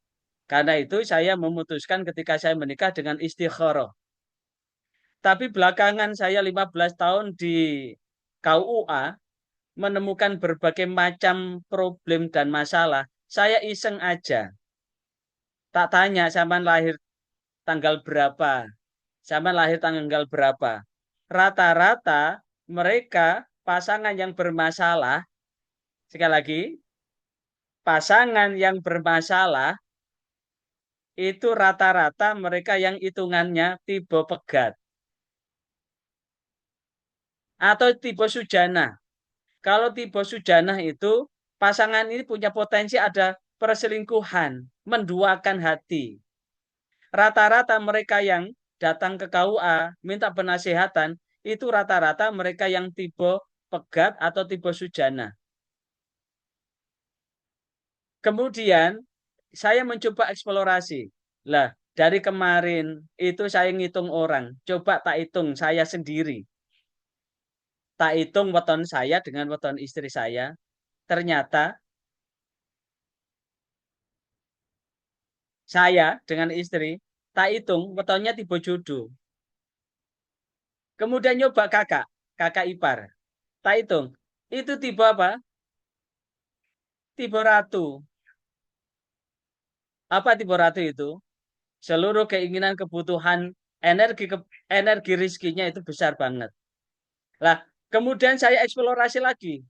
Karena itu saya memutuskan ketika saya menikah dengan istikharah. Tapi belakangan saya 15 tahun di KUA, menemukan berbagai macam problem dan masalah. Saya iseng aja. Tak tanya sama lahir tanggal berapa. Sama lahir tanggal berapa. Rata-rata mereka pasangan yang bermasalah, sekali lagi, pasangan yang bermasalah itu rata-rata mereka yang hitungannya tipe pegat atau tipe sujana. Kalau tipe sujana itu pasangan ini punya potensi ada perselingkuhan, menduakan hati. Rata-rata mereka yang datang ke KUA minta penasehatan itu rata-rata mereka yang tipe pegat atau tipe sujana. Kemudian saya mencoba eksplorasi. Lah, dari kemarin itu saya ngitung orang. Coba tak hitung saya sendiri. Tak hitung weton saya dengan weton istri saya. Ternyata saya dengan istri tak hitung wetonnya tipe jodoh. Kemudian nyoba kakak ipar. Tak hitung. Itu tipe apa? Tipe ratu. Apa tipe ratu itu? Seluruh keinginan, kebutuhan, energi rizkinya itu besar banget. Lah, kemudian saya eksplorasi lagi.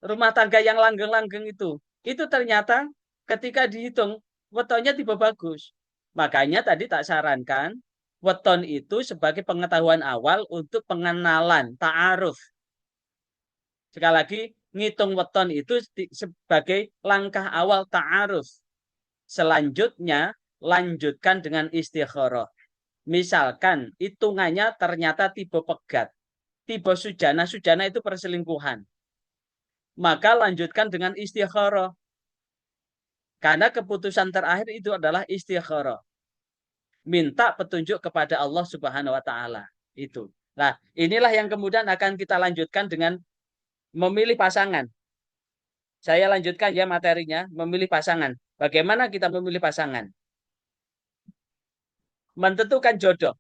Rumah tangga yang langgeng-langgeng itu ternyata ketika dihitung wetonnya tipe bagus. Makanya tadi tak sarankan weton itu sebagai pengetahuan awal untuk pengenalan, ta'aruf. Sekali lagi, ngitung weton itu sebagai langkah awal ta'aruf. Selanjutnya, lanjutkan dengan istikharah. Misalkan, hitungannya ternyata tipe pegat. Tipe sujana itu perselingkuhan. Maka lanjutkan dengan istikharah. Karena keputusan terakhir itu adalah istikharah. Minta petunjuk kepada Allah Subhanahu wa taala. Itu. Nah, inilah yang kemudian akan kita lanjutkan dengan memilih pasangan. Saya lanjutkan ya materinya, memilih pasangan. Bagaimana kita memilih pasangan? Menentukan jodoh.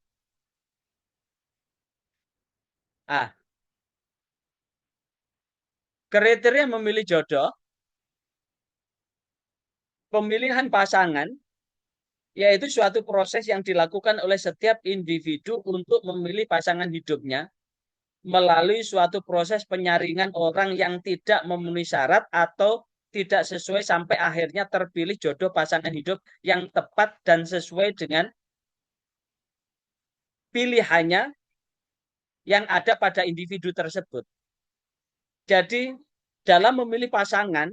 Kriteria memilih jodoh, pemilihan pasangan, yaitu suatu proses yang dilakukan oleh setiap individu untuk memilih pasangan hidupnya melalui suatu proses penyaringan orang yang tidak memenuhi syarat atau tidak sesuai sampai akhirnya terpilih jodoh pasangan hidup yang tepat dan sesuai dengan pilihannya yang ada pada individu tersebut. Jadi dalam memilih pasangan,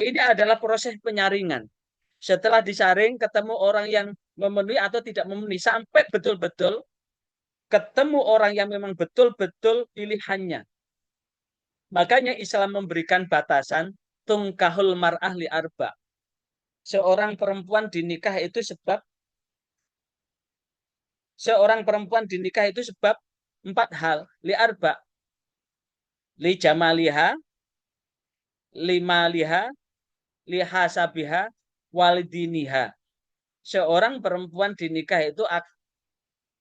ini adalah proses penyaringan. Setelah disaring, ketemu orang yang memenuhi atau tidak memenuhi. Sampai betul-betul ketemu orang yang memang betul-betul pilihannya. Makanya Islam memberikan batasan tungkahul mar'ah li arba. Seorang perempuan dinikah itu sebab empat hal. Li arba, li jamaliha, li maliha, li hasabiha, walidiniha. Seorang perempuan dinikah itu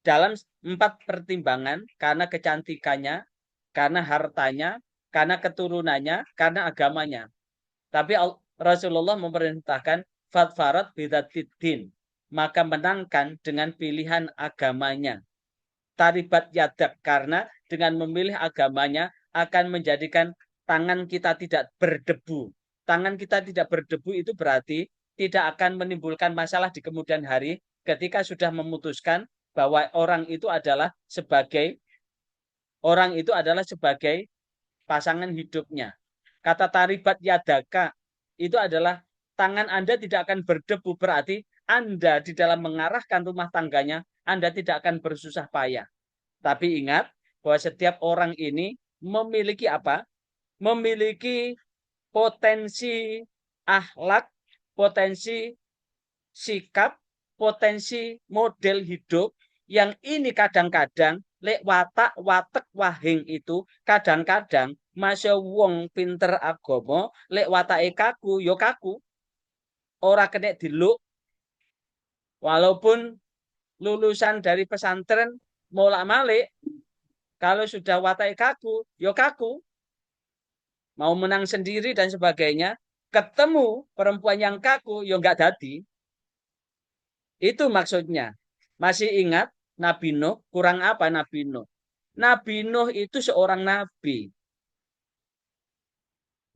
dalam 4 pertimbangan, karena kecantikannya, karena hartanya, karena keturunannya, karena agamanya. Tapi Rasulullah memerintahkan fatfarat bidzatiddin, maka menangkan dengan pilihan agamanya. Taribat yadak, karena dengan memilih agamanya akan menjadikan tangan kita tidak berdebu. Tangan kita tidak berdebu itu berarti tidak akan menimbulkan masalah di kemudian hari ketika sudah memutuskan bahwa orang itu adalah sebagai pasangan hidupnya. Kata taribat yadaka itu adalah tangan Anda tidak akan berdebu, berarti Anda di dalam mengarahkan rumah tangganya, Anda tidak akan bersusah payah. Tapi ingat bahwa setiap orang ini memiliki apa? Memiliki potensi akhlak, potensi sikap, potensi model hidup yang ini kadang-kadang lek watak wahing itu kadang-kadang masya wong pinter agomo lek watake kaku yo kaku, ora kena diluk walaupun lulusan dari pesantren molak-malik, kalau sudah watake kaku yo kaku, mau menang sendiri dan sebagainya, ketemu perempuan yang kaku yo nggak jadi. Itu maksudnya. Masih ingat Nabi Nuh? Kurang apa Nabi Nuh? Nabi Nuh itu seorang nabi.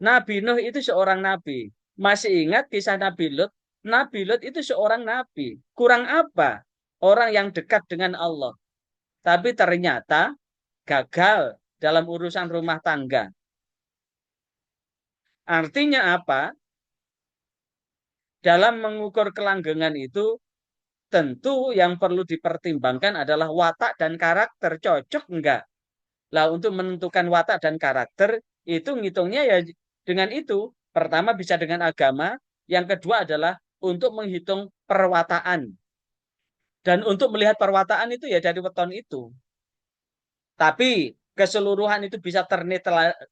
Nabi Nuh itu seorang nabi. Masih ingat kisah Nabi Lut? Nabi Lut itu seorang nabi. Kurang apa? Orang yang dekat dengan Allah. Tapi ternyata gagal dalam urusan rumah tangga. Artinya apa? Dalam mengukur kelanggengan itu, tentu yang perlu dipertimbangkan adalah watak dan karakter. Cocok enggak? Lah untuk menentukan watak dan karakter, itu ngitungnya ya dengan itu. Pertama bisa dengan agama, yang kedua adalah untuk menghitung perwataan. Dan untuk melihat perwataan itu ya dari weton itu. Tapi keseluruhan itu bisa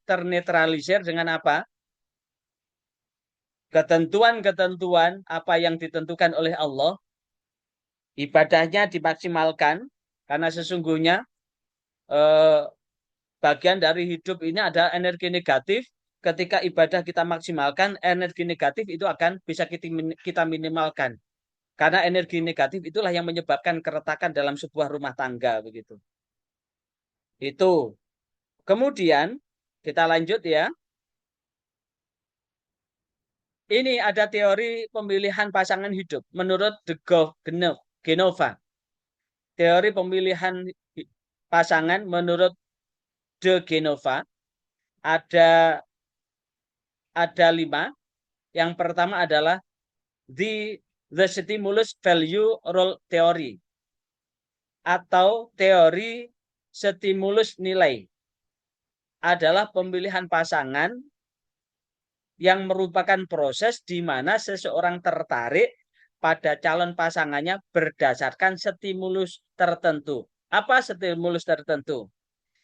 ternetralisir dengan apa? Ketentuan-ketentuan apa yang ditentukan oleh Allah, ibadahnya dimaksimalkan, karena sesungguhnya bagian dari hidup ini ada energi negatif. Ketika ibadah kita maksimalkan, energi negatif itu akan bisa kita minimalkan. Karena energi negatif itulah yang menyebabkan keretakan dalam sebuah rumah tangga, begitu. Itu. Kemudian kita lanjut ya. Ini ada teori pemilihan pasangan hidup menurut Genova. Teori pemilihan pasangan menurut De Genova ada 5. Yang pertama adalah the stimulus value role theory atau teori stimulus nilai. Adalah pemilihan pasangan yang merupakan proses di mana seseorang tertarik pada calon pasangannya berdasarkan stimulus tertentu. Apa stimulus tertentu?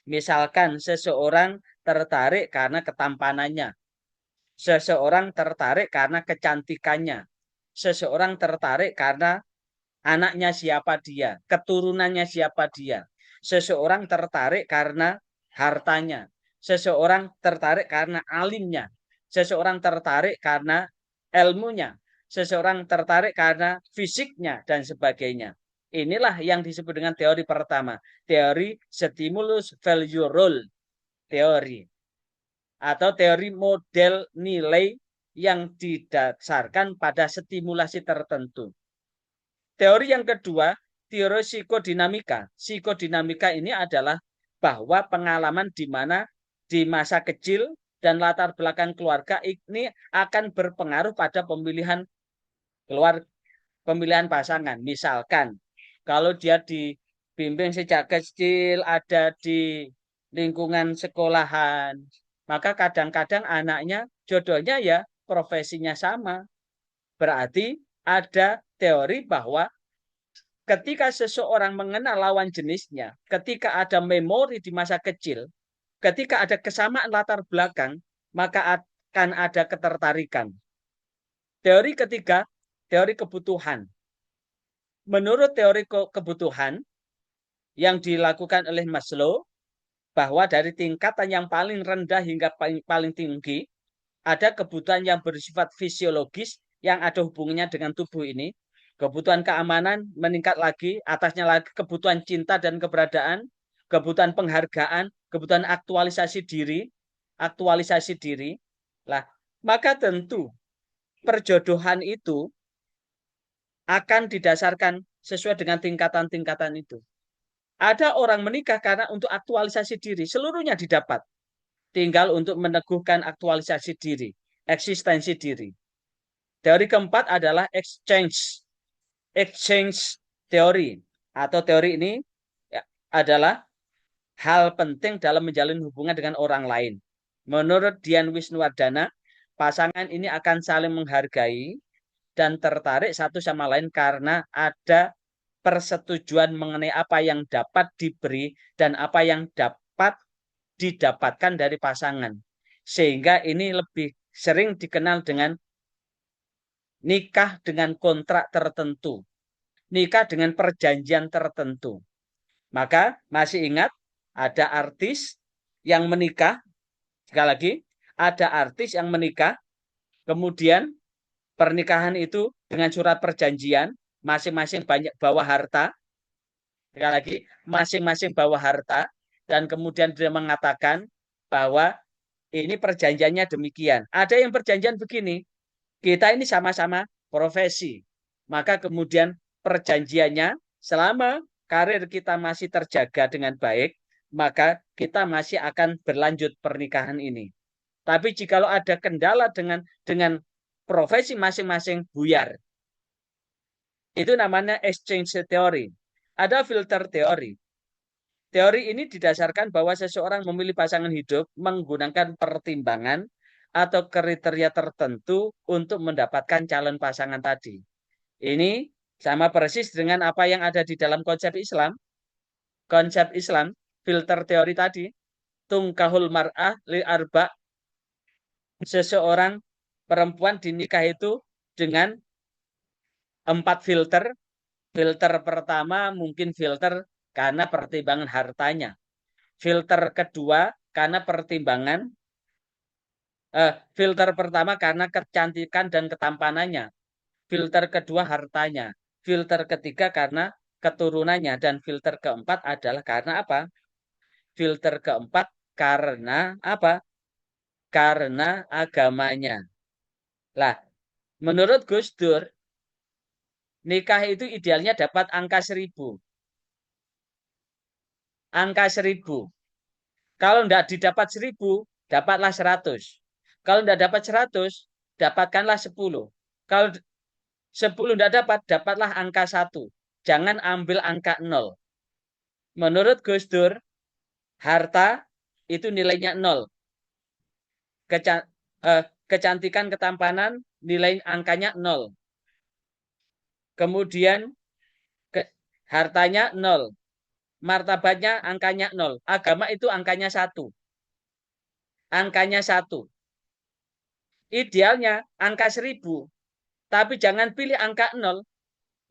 Misalkan seseorang tertarik karena ketampanannya, seseorang tertarik karena kecantikannya, seseorang tertarik karena anaknya siapa dia, keturunannya siapa dia, seseorang tertarik karena hartanya, seseorang tertarik karena alimnya, seseorang tertarik karena ilmunya, seseorang tertarik karena fisiknya, dan sebagainya. Inilah yang disebut dengan teori pertama, teori stimulus value role teori, atau teori model nilai yang didasarkan pada stimulasi tertentu. Teori yang kedua, teori psikodinamika. Psikodinamika ini adalah bahwa pengalaman di mana di masa kecil dan latar belakang keluarga ini akan berpengaruh pada pemilihan keluar pemilihan pasangan. Misalkan kalau dia dibimbing sejak kecil, ada di lingkungan sekolahan, maka kadang-kadang anaknya jodohnya ya profesinya sama. Berarti ada teori bahwa ketika seseorang mengenal lawan jenisnya, ketika ada memori di masa kecil, ketika ada kesamaan latar belakang, maka akan ada ketertarikan. Teori ketiga, teori kebutuhan. Menurut teori kebutuhan yang dilakukan oleh Maslow, bahwa dari tingkatan yang paling rendah hingga paling tinggi, ada kebutuhan yang bersifat fisiologis yang ada hubungannya dengan tubuh ini. Kebutuhan keamanan meningkat lagi, atasnya lagi kebutuhan cinta dan keberadaan, kebutuhan penghargaan, kebutuhan aktualisasi diri, aktualisasi diri. Lah, maka tentu perjodohan itu akan didasarkan sesuai dengan tingkatan-tingkatan itu. Ada orang menikah karena untuk aktualisasi diri, seluruhnya didapat. Tinggal untuk meneguhkan aktualisasi diri, eksistensi diri. Teori keempat adalah exchange teori, atau teori ini adalah hal penting dalam menjalin hubungan dengan orang lain. Menurut Dian Wisnuwardana, pasangan ini akan saling menghargai dan tertarik satu sama lain karena ada persetujuan mengenai apa yang dapat diberi dan apa yang dapat didapatkan dari pasangan. Sehingga ini lebih sering dikenal dengan nikah dengan kontrak tertentu. Nikah dengan perjanjian tertentu. Maka masih ingat ada artis yang menikah, sekali lagi, ada artis yang menikah, kemudian pernikahan itu dengan surat perjanjian, masing-masing banyak bawa harta, sekali lagi, masing-masing bawa harta, dan kemudian dia mengatakan bahwa ini perjanjiannya demikian. Ada yang perjanjian begini, kita ini sama-sama profesi, maka kemudian perjanjiannya selama karir kita masih terjaga dengan baik, maka kita masih akan berlanjut pernikahan ini. Tapi jikalau ada kendala dengan profesi masing-masing, buyar. Itu namanya exchange teori. Ada filter teori. Teori ini didasarkan bahwa seseorang memilih pasangan hidup menggunakan pertimbangan atau kriteria tertentu untuk mendapatkan calon pasangan tadi. Ini sama persis dengan apa yang ada di dalam konsep Islam. Konsep Islam, filter teori tadi, tungkahul mar'ah li arba. Seseorang perempuan dinikah itu dengan 4 filter. Filter pertama mungkin filter karena pertimbangan hartanya. Filter kedua karena pertimbangan filter pertama karena kecantikan dan ketampanannya. Filter kedua hartanya. Filter ketiga karena keturunannya. Dan filter keempat adalah karena apa? Filter keempat karena apa? Karena agamanya. Lah, menurut Gus Dur, nikah itu idealnya dapat angka 1000. Angka 1000. Kalau tidak didapat 1000, dapatlah 100. Kalau tidak dapat 100, dapatkanlah 10. Kalau 10 tidak dapat, dapatlah angka 1. Jangan ambil angka 0. Menurut Gus Dur, harta itu nilainya 0. Kecantikan, ketampanan, nilai angkanya 0. Kemudian hartanya 0. Martabatnya angkanya 0. Agama itu angkanya 1. Angkanya 1. Idealnya angka 1000. Tapi jangan pilih angka 0.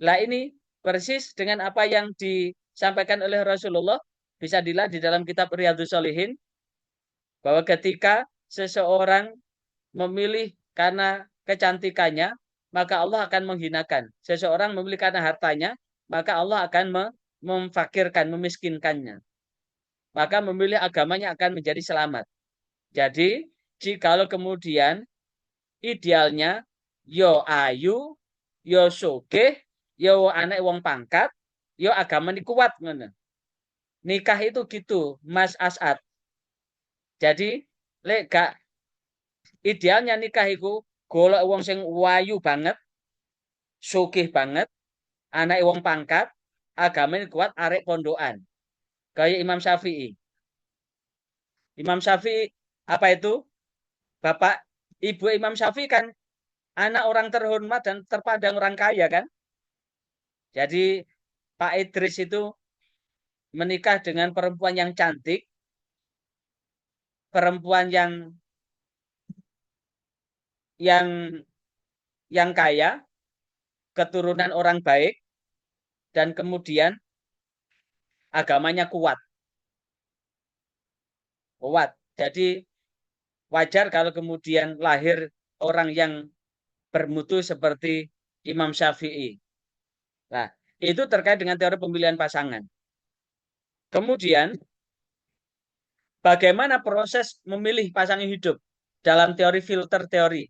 Lah ini persis dengan apa yang disampaikan oleh Rasulullah. Bisa dilihat di dalam kitab Riyadhus Shalihin. Bahwa ketika seseorang memilih karena kecantikannya, maka Allah akan menghinakan. Seseorang memilih karena hartanya, maka Allah akan memfakirkan, memiskinkannya. Maka memilih agamanya akan menjadi selamat. Jadi, jikalau kemudian idealnya yo ayu, yo sugih, yo anak wong pangkat, yo agama ini kuat ngono. Nikah itu gitu, Mas As'ad. Jadi, lek gak idealnya nikah itu golek wong sing wayu banget, sugih banget, anak wong pangkat, agamanya kuat, arek pondokan. Kayak Imam Syafi'i. Imam Syafi'i apa itu? Bapak, ibu Imam Syafi'i kan anak orang terhormat dan terpandang orang kaya kan? Jadi Pak Idris itu menikah dengan perempuan yang cantik, perempuan yang yang kaya, keturunan orang baik, dan kemudian agamanya kuat. Kuat. Jadi wajar kalau kemudian lahir orang yang bermutu seperti Imam Syafi'i. Nah, itu terkait dengan teori pemilihan pasangan. Kemudian, bagaimana proses memilih pasangan hidup dalam teori filter teori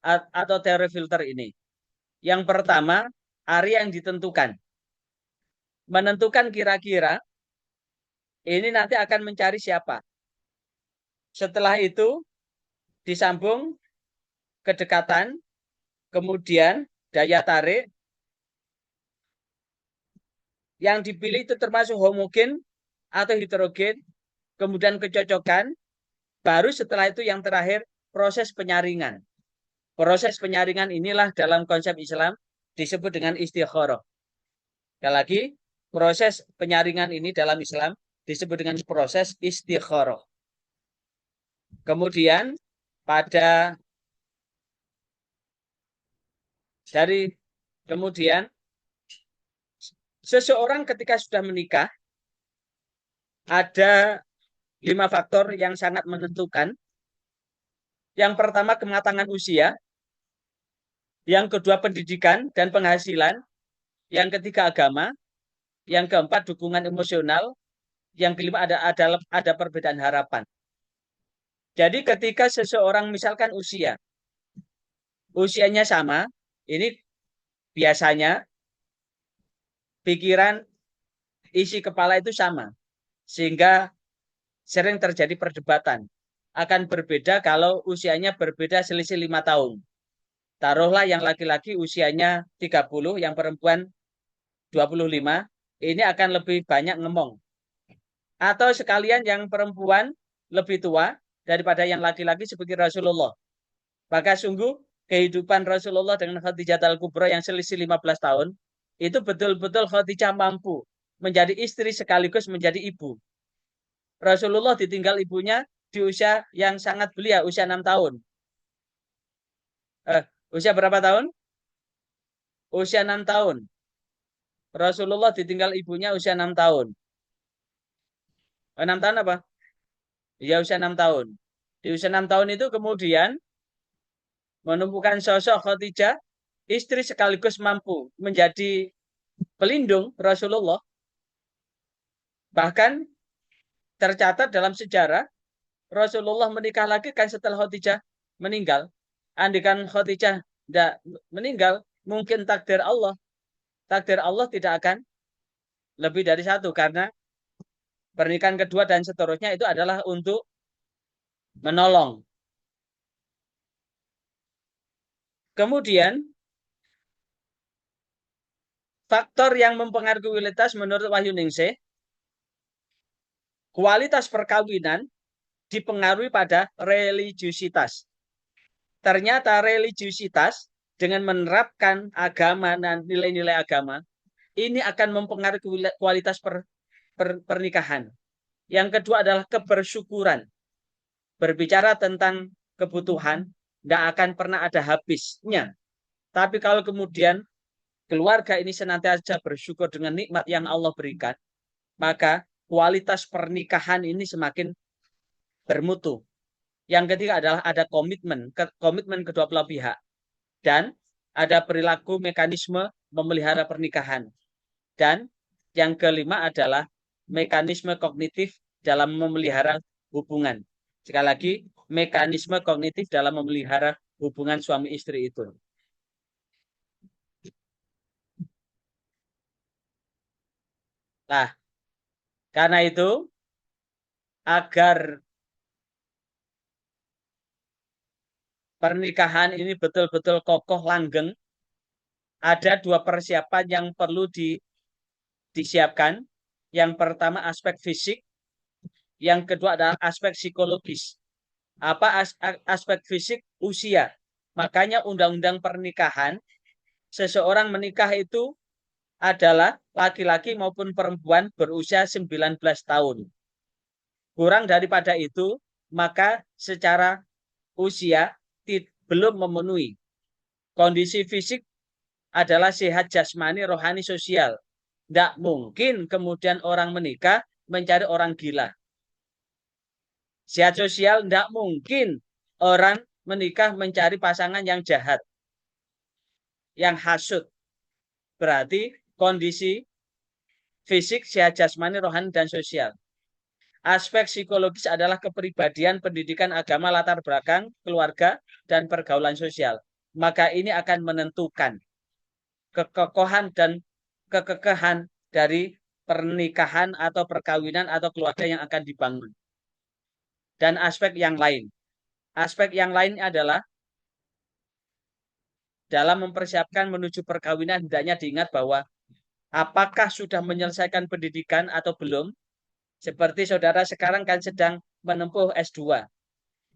atau teori filter ini? Yang pertama, area yang ditentukan. Menentukan kira-kira ini nanti akan mencari siapa. Setelah itu disambung kedekatan, kemudian daya tarik. Yang dipilih itu termasuk homogen atau heterogen, kemudian kecocokan, baru setelah itu yang terakhir proses penyaringan. Proses penyaringan inilah dalam konsep Islam disebut dengan istikharah. Sekali lagi, proses penyaringan ini dalam Islam disebut dengan proses istikharah. Kemudian kemudian seseorang ketika sudah menikah ada 5 faktor yang sangat menentukan. Yang pertama kematangan usia, yang kedua pendidikan dan penghasilan, yang ketiga agama, yang keempat dukungan emosional, yang kelima ada perbedaan harapan. Jadi ketika seseorang misalkan usianya sama, ini biasanya pikiran isi kepala itu sama, sehingga sering terjadi perdebatan. Akan berbeda kalau usianya berbeda selisih 5 tahun. Taruhlah yang laki-laki usianya 30, yang perempuan 25, ini akan lebih banyak ngomong. Atau sekalian yang perempuan lebih tua daripada yang laki-laki seperti Rasulullah. Maka sungguh kehidupan Rasulullah dengan Khadijah Al-Kubra yang selisih 15 tahun, itu betul-betul Khadijah mampu menjadi istri sekaligus menjadi ibu. Rasulullah ditinggal ibunya di usia yang sangat belia, usia 6 tahun. Usia berapa tahun? Usia 6 tahun. Rasulullah ditinggal ibunya usia 6 tahun. 6 tahun apa? Ya, usia 6 tahun. Di usia 6 tahun itu kemudian menemukan sosok Khadijah, istri sekaligus mampu menjadi pelindung Rasulullah. Bahkan tercatat dalam sejarah, Rasulullah menikah lagi kan setelah Khadijah meninggal. Andikan Khadijah tidak meninggal, mungkin takdir Allah tidak akan lebih dari satu, karena pernikahan kedua dan seterusnya itu adalah untuk menolong. Kemudian faktor yang mempengaruhi kualitas menurut Wahyu Ningsih, kualitas perkawinan dipengaruhi pada religiusitas. Ternyata religiusitas dengan menerapkan agama dan nilai-nilai agama ini akan mempengaruhi kualitas pernikahan. Yang kedua adalah kebersyukuran. Berbicara tentang kebutuhan, tidak akan pernah ada habisnya. Tapi kalau kemudian keluarga ini senantiasa bersyukur dengan nikmat yang Allah berikan, maka kualitas pernikahan ini semakin bermutu. Yang ketiga adalah ada komitmen kedua belah pihak. Dan ada perilaku mekanisme memelihara pernikahan. Dan yang kelima adalah mekanisme kognitif dalam memelihara hubungan. Sekali lagi, mekanisme kognitif dalam memelihara hubungan suami istri itu. Nah, karena itu, agar pernikahan ini betul-betul kokoh langgeng, ada dua persiapan yang perlu disiapkan. Yang pertama aspek fisik, yang kedua adalah aspek psikologis. Apa aspek fisik? Usia. Makanya undang-undang pernikahan, seseorang menikah itu adalah laki-laki maupun perempuan berusia 19 tahun. Kurang daripada itu, maka secara usia belum memenuhi. Kondisi fisik adalah sehat jasmani, rohani, sosial. Tidak mungkin kemudian orang menikah mencari orang gila. Sehat sosial, tidak mungkin orang menikah mencari pasangan yang jahat, yang hasut. Berarti kondisi fisik, sehat jasmani, rohani, dan sosial. Aspek psikologis adalah kepribadian, pendidikan, agama, latar belakang, keluarga, dan pergaulan sosial. Maka ini akan menentukan kekokohan dan kekekahan dari pernikahan atau perkawinan atau keluarga yang akan dibangun. Dan aspek yang lain. Aspek yang lain adalah dalam mempersiapkan menuju perkawinan hendaknya diingat bahwa apakah sudah menyelesaikan pendidikan atau belum. Seperti saudara sekarang kan sedang menempuh S2.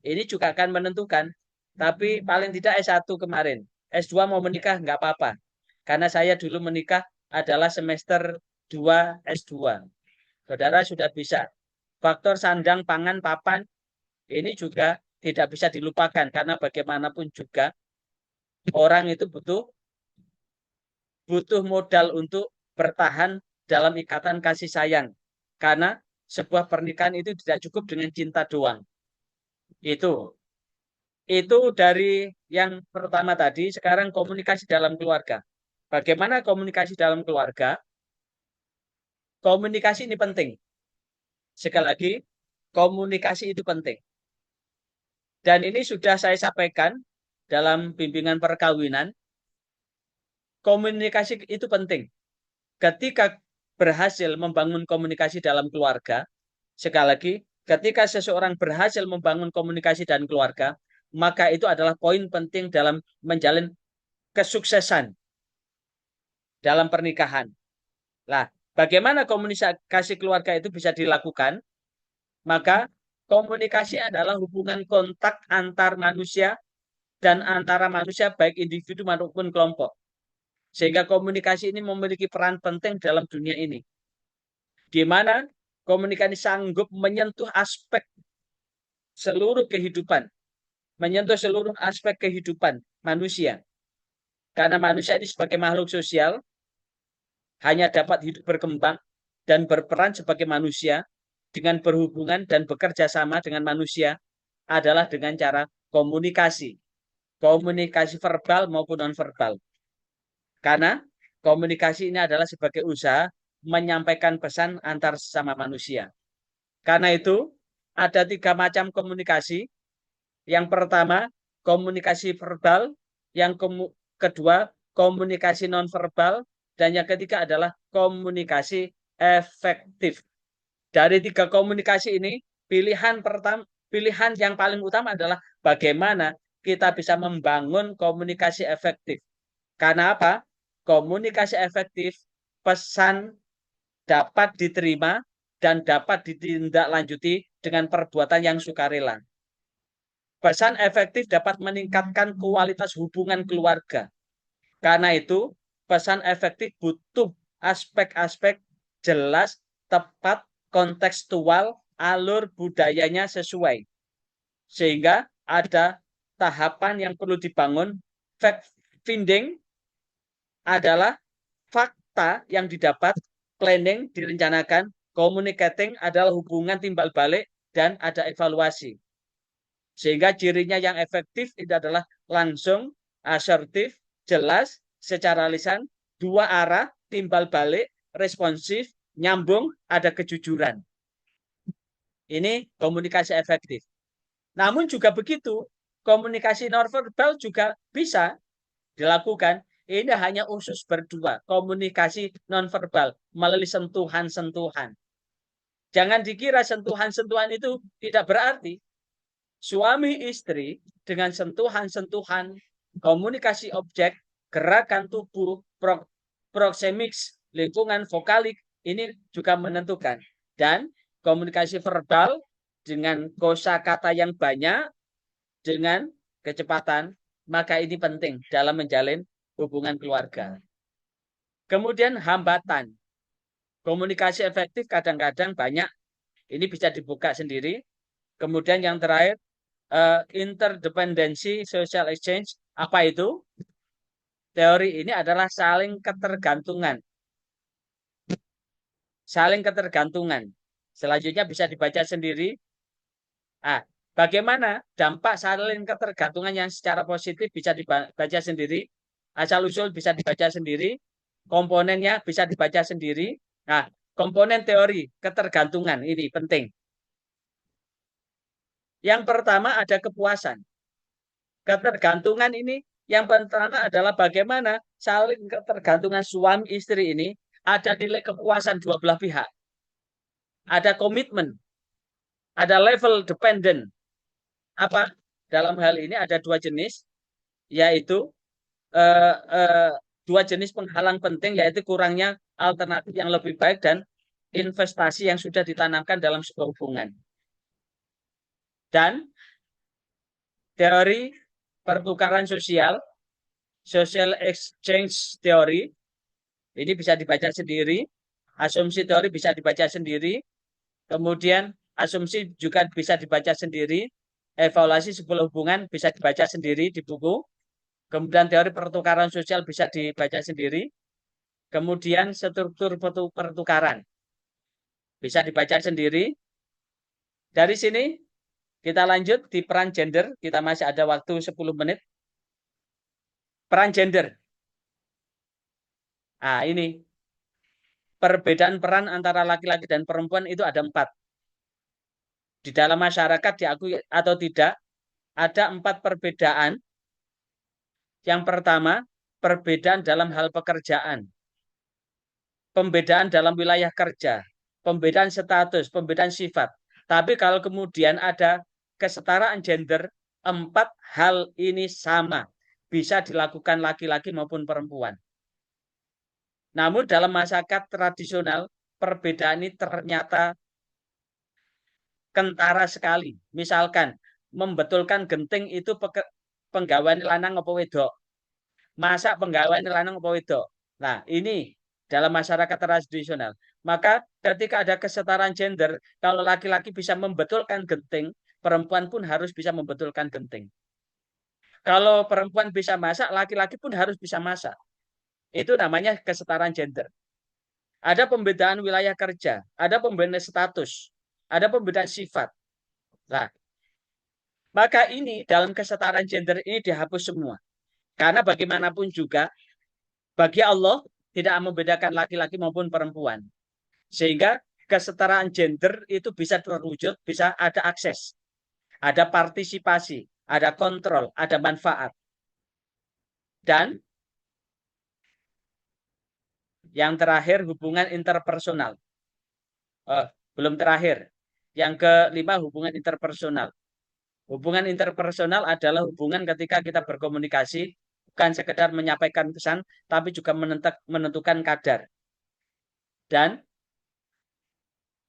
Ini juga akan menentukan. Tapi paling tidak S1 kemarin. S2 mau menikah nggak apa-apa. Karena saya dulu menikah adalah semester 2 S2. Saudara sudah bisa. Faktor sandang, pangan, papan, ini juga tidak bisa dilupakan. Karena bagaimanapun juga, orang itu butuh modal untuk bertahan dalam ikatan kasih sayang. Karena sebuah pernikahan itu tidak cukup dengan cinta doang. Itu dari yang pertama tadi. Sekarang komunikasi dalam keluarga. Bagaimana komunikasi dalam keluarga? Komunikasi ini penting. Sekali lagi, komunikasi itu penting. Dan ini sudah saya sampaikan dalam bimbingan perkawinan. Komunikasi itu penting. Ketika berhasil membangun komunikasi dalam keluarga, sekali lagi, ketika seseorang berhasil membangun komunikasi dan keluarga, maka itu adalah poin penting dalam menjalin kesuksesan dalam pernikahan. Nah, bagaimana komunikasi keluarga itu bisa dilakukan? Maka komunikasi adalah hubungan kontak antar manusia dan antara manusia baik individu maupun kelompok. Sehingga komunikasi ini memiliki peran penting dalam dunia ini. Di mana komunikasi sanggup menyentuh aspek seluruh kehidupan. Menyentuh seluruh aspek kehidupan manusia. Karena manusia ini sebagai makhluk sosial hanya dapat hidup berkembang dan berperan sebagai manusia dengan berhubungan dan bekerja sama dengan manusia adalah dengan cara komunikasi. Komunikasi verbal maupun non-verbal. Karena komunikasi ini adalah sebagai usaha menyampaikan pesan antar sesama manusia. Karena itu, ada 3 macam komunikasi. Yang pertama, komunikasi verbal. Yang kedua, komunikasi non-verbal. Dan yang ketiga adalah komunikasi efektif. Dari 3 komunikasi ini, pilihan yang paling utama adalah bagaimana kita bisa membangun komunikasi efektif. Karena apa? Komunikasi efektif, pesan dapat diterima dan dapat ditindaklanjuti dengan perbuatan yang sukarela. Pesan efektif dapat meningkatkan kualitas hubungan keluarga. Karena itu, pesan efektif butuh aspek-aspek jelas, tepat, kontekstual, alur budayanya sesuai. Sehingga ada tahapan yang perlu dibangun. Fact-finding adalah fakta yang didapat, planning direncanakan, communicating adalah hubungan timbal balik, dan ada evaluasi. Sehingga cirinya yang efektif itu adalah langsung, asertif, jelas, secara lisan, 2 arah, timbal balik, responsif, nyambung, ada kejujuran. Ini komunikasi efektif. Namun juga begitu, komunikasi nonverbal juga bisa dilakukan. Ini hanya usus berdua, komunikasi nonverbal melalui sentuhan-sentuhan. Jangan dikira sentuhan-sentuhan itu tidak berarti. Suami istri dengan sentuhan-sentuhan, komunikasi objek, gerakan tubuh, proxemics, lingkungan vokalik, ini juga menentukan. Dan komunikasi verbal dengan kosakata yang banyak, dengan kecepatan, maka ini penting dalam menjalin hubungan keluarga. Kemudian hambatan. Komunikasi efektif kadang-kadang banyak, ini bisa dibuka sendiri. Kemudian yang terakhir, interdependency social exchange. Apa itu? Teori ini adalah saling ketergantungan. Saling ketergantungan. Selanjutnya bisa dibaca sendiri. Bagaimana dampak saling ketergantungan yang secara positif bisa dibaca sendiri. Asal-usul bisa dibaca sendiri. Komponennya bisa dibaca sendiri. Nah, komponen teori ketergantungan ini penting. Yang pertama ada kepuasan. Ketergantungan ini yang pertama adalah bagaimana saling ketergantungan suami istri ini ada nilai kepuasan dua belah pihak. Ada komitmen, ada level dependent. Apa? Dalam hal ini ada dua jenis, yaitu dua jenis penghalang penting, yaitu kurangnya alternatif yang lebih baik dan investasi yang sudah ditanamkan dalam sebuah hubungan. Dan teori pertukaran sosial, social exchange theory, ini bisa dibaca sendiri. Asumsi teori bisa dibaca sendiri. Kemudian asumsi juga bisa dibaca sendiri. Evaluasi sebuah hubungan bisa dibaca sendiri di buku. Kemudian teori pertukaran sosial bisa dibaca sendiri. Kemudian struktur pertukaran bisa dibaca sendiri. Dari sini kita lanjut di peran gender. Kita masih ada waktu 10 menit. Peran gender. Ini. Perbedaan peran antara laki-laki dan perempuan itu ada 4. Di dalam masyarakat diakui atau tidak, ada 4 perbedaan. Yang pertama, perbedaan dalam hal pekerjaan. Pembedaan dalam wilayah kerja. Pembedaan status, pembedaan sifat. Tapi kalau kemudian ada kesetaraan gender, 4 hal ini sama. Bisa dilakukan laki-laki maupun perempuan. Namun dalam masyarakat tradisional, perbedaan ini ternyata kentara sekali. Misalkan, membetulkan genting itu penggawaan lanang apa wedok. Masak penggawaan lanang apa wedok. Nah, ini dalam masyarakat tradisional. Maka ketika ada kesetaraan gender, kalau laki-laki bisa membetulkan genting, perempuan pun harus bisa membetulkan genting. Kalau perempuan bisa masak, laki-laki pun harus bisa masak. Itu namanya kesetaraan gender. Ada pembedaan wilayah kerja, ada pembedaan status, ada pembedaan sifat. Nah, maka ini dalam kesetaraan gender ini dihapus semua. Karena bagaimanapun juga, bagi Allah tidak membedakan laki-laki maupun perempuan. Sehingga kesetaraan gender itu bisa terwujud, bisa ada akses, ada partisipasi, ada kontrol, ada manfaat. Dan yang terakhir, hubungan interpersonal. Belum terakhir. Yang kelima, hubungan interpersonal. Hubungan interpersonal adalah hubungan ketika kita berkomunikasi, bukan sekedar menyampaikan pesan, tapi juga menentukan kadar. Dan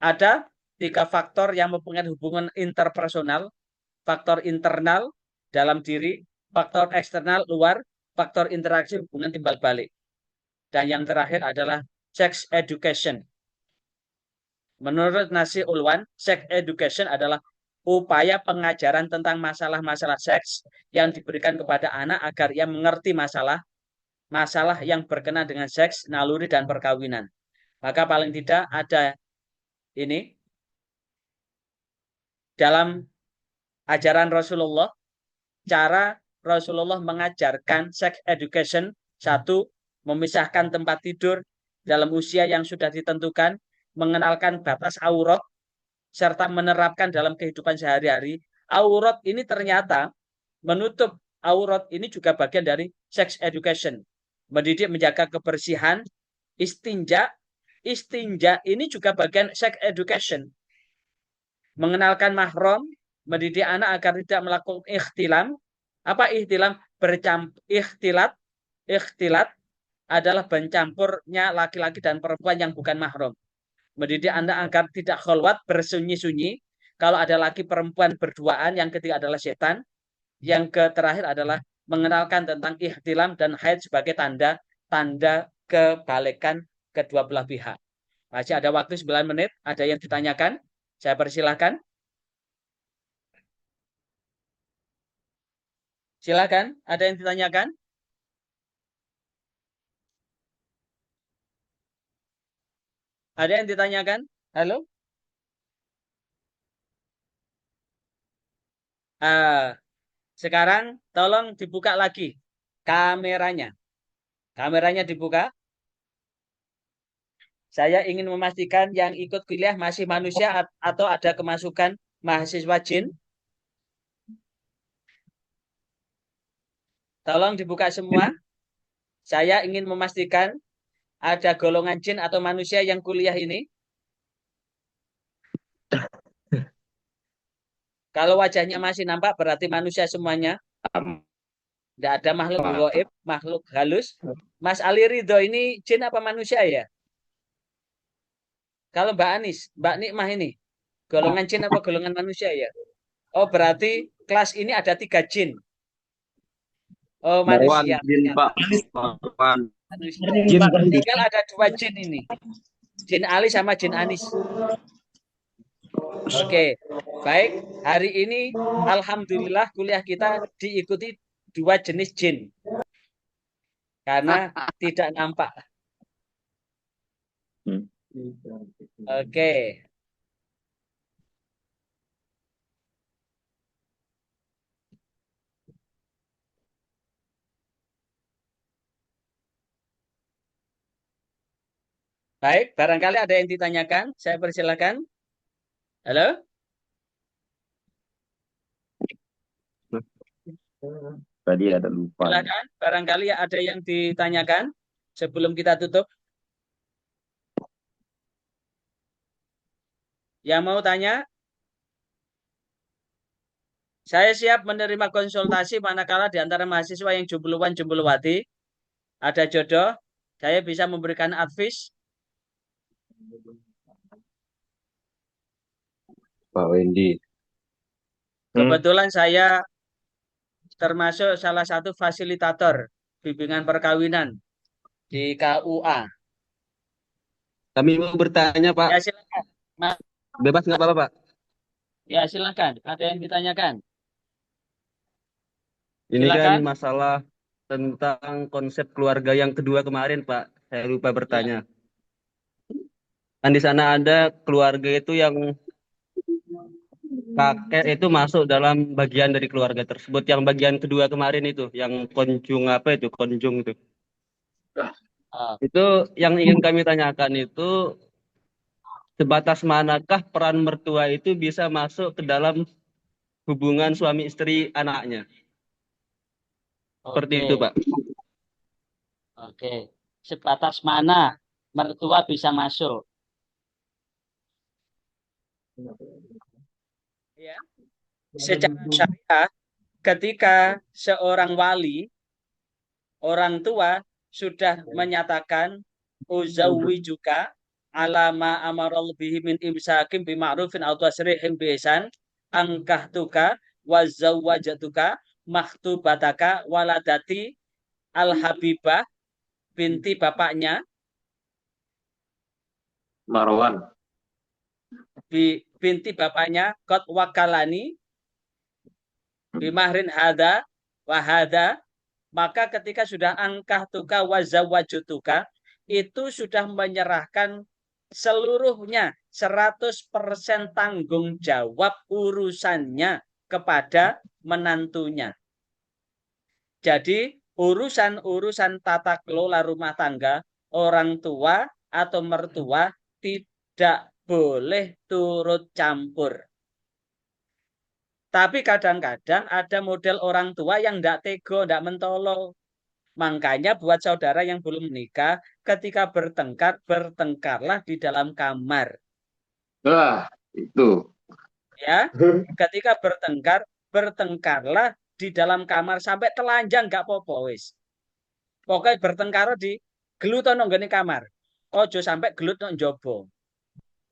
ada 3 faktor yang mempengaruhi hubungan interpersonal. Faktor internal, dalam diri, faktor eksternal, luar, faktor interaksi, hubungan timbal balik. Dan yang terakhir adalah sex education. Menurut Nasi Ulwan, sex education adalah upaya pengajaran tentang masalah-masalah seks yang diberikan kepada anak agar ia mengerti masalah yang berkenaan dengan seks, naluri, dan perkawinan. Maka paling tidak ada ini dalam ajaran Rasulullah, cara Rasulullah mengajarkan sex education. 1, memisahkan tempat tidur dalam usia yang sudah ditentukan, mengenalkan batas aurat, serta menerapkan dalam kehidupan sehari-hari. Aurat ini ternyata menutup aurat ini juga bagian dari sex education. Mendidik menjaga kebersihan, istinja ini juga bagian sex education. Mengenalkan mahram, mendidik anak agar tidak melakukan ikhtilam. Apa ikhtilam? Ikhtilat ikhtilat adalah bercampurnya laki-laki dan perempuan yang bukan mahram. Mendidik Anda agar tidak kholwat, bersunyi-sunyi. Kalau ada laki perempuan berduaan, yang ketiga adalah setan. Yang terakhir adalah mengenalkan tentang ikhtilam dan haid sebagai tanda kebalikan kedua belah pihak. Masih ada waktu 9 menit. Ada yang ditanyakan? Saya persilahkan. Silakan. Ada yang ditanyakan? Ada yang ditanyakan? Halo? Sekarang tolong dibuka lagi kameranya. Kameranya dibuka. Saya ingin memastikan yang ikut kuliah masih manusia atau ada kemasukan mahasiswa jin. Tolong dibuka semua. Saya ingin memastikan ada golongan jin atau manusia yang kuliah ini. Kalau wajahnya masih nampak berarti manusia semuanya. Tidak ada makhluk gaib, makhluk halus. Mas Ali Ridho ini jin apa manusia ya? Kalau Mbak Anis, Mbak Nikmah ini golongan jin apa golongan manusia ya? Oh berarti kelas ini ada 3 jin. Oh manusia. Jin, Pak. Manusia. Tinggal ada 2 jin ini. Jin Ali sama jin Anis. Oke, baik. Hari ini alhamdulillah kuliah kita diikuti 2 jenis jin. Karena tidak nampak. Oke. Baik, barangkali ada yang ditanyakan. Saya persilakan. Halo? Tadi ada lupa. Silakan, barangkali ada yang ditanyakan sebelum kita tutup. Yang mau tanya? Saya siap menerima konsultasi manakala di antara mahasiswa yang jombloan jomblowati ada jodoh, saya bisa memberikan advice. Pak Wendy. Kebetulan saya termasuk salah satu fasilitator bimbingan perkawinan di KUA. Kami mau bertanya, Pak. Ya silakan. Bebas nggak apa-apa, Pak? Ya silakan. Ada yang ditanyakan? Ini Silakan. kan masalah tentang konsep keluarga yang kedua kemarin, Pak. Saya lupa bertanya. Kan di sana ada keluarga itu yang kakek itu masuk dalam bagian dari keluarga tersebut. Yang bagian kedua kemarin itu, yang konjung apa itu, konjung itu. Itu yang ingin kami tanyakan itu sebatas manakah peran mertua itu bisa masuk ke dalam hubungan suami istri anaknya. Seperti itu, Pak. Oke. Sebatas mana mertua bisa masuk? Ya. Secara syariah, ketika seorang wali, orang tua sudah menyatakan uzawwijuka alama amarul bihi min imsakim bima'rufin aw tasrihim bi ihsan angkahtuka wa zawwajatuka maktubataka waladati al-habibah binti bapaknya Marwan. binti bapaknya kot wakalani bimahrin hada wahada, maka ketika sudah angkah tuka wazawajutuka itu sudah menyerahkan seluruhnya 100% tanggung jawab urusannya kepada menantunya. Jadi urusan-urusan tata kelola rumah tangga orang tua atau mertua tidak boleh turut campur. Tapi kadang-kadang ada model orang tua yang tidak tego, tidak mentolo. Makanya buat saudara yang belum menikah, ketika bertengkar, bertengkarlah di dalam kamar. Wah, itu. Ya, ketika bertengkar, bertengkarlah di dalam kamar sampai telanjang nggak apa-apa wis. Pokoknya bertengkar di gelut nang nggone kamar. Ojo sampai gelut nang njaba.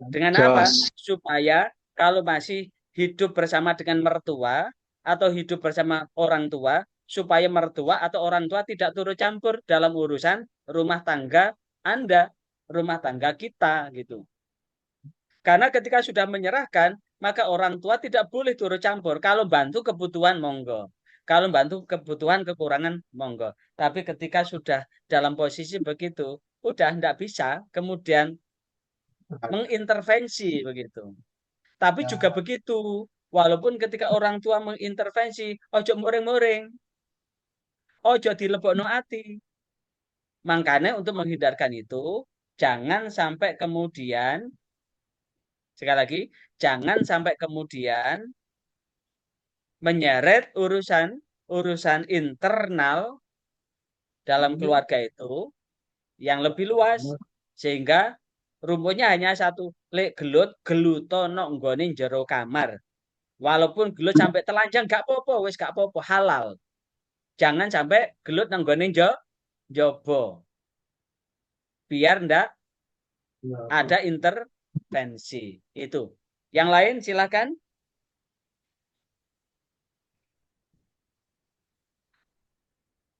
Dengan apa? Jos. Supaya kalau masih hidup bersama dengan mertua atau hidup bersama orang tua, supaya mertua atau orang tua tidak turut campur dalam urusan rumah tangga Anda, rumah tangga kita gitu. Karena ketika sudah menyerahkan, maka orang tua tidak boleh turut campur. Kalau bantu kebutuhan, monggo. Kalau bantu kebutuhan kekurangan, monggo. Tapi ketika sudah dalam posisi begitu, udah tidak bisa kemudian mengintervensi begitu. Tapi juga begitu, walaupun ketika orang tua mengintervensi, ojo muring-muring, ojo dilebokno ati. Makanya untuk menghindarkan itu, jangan sampai kemudian, sekali lagi, jangan sampai kemudian menyeret urusan internal dalam keluarga itu yang lebih luas, sehingga rumputnya hanya satu, lek gelut gelutono nggone jero kamar. Walaupun gelut sampai telanjang gak apa-apa, wis gak apa-apa, halal. Jangan sampai gelut nang nggone njaba. Biar ndak ada intervensi. Itu. Yang lain silakan.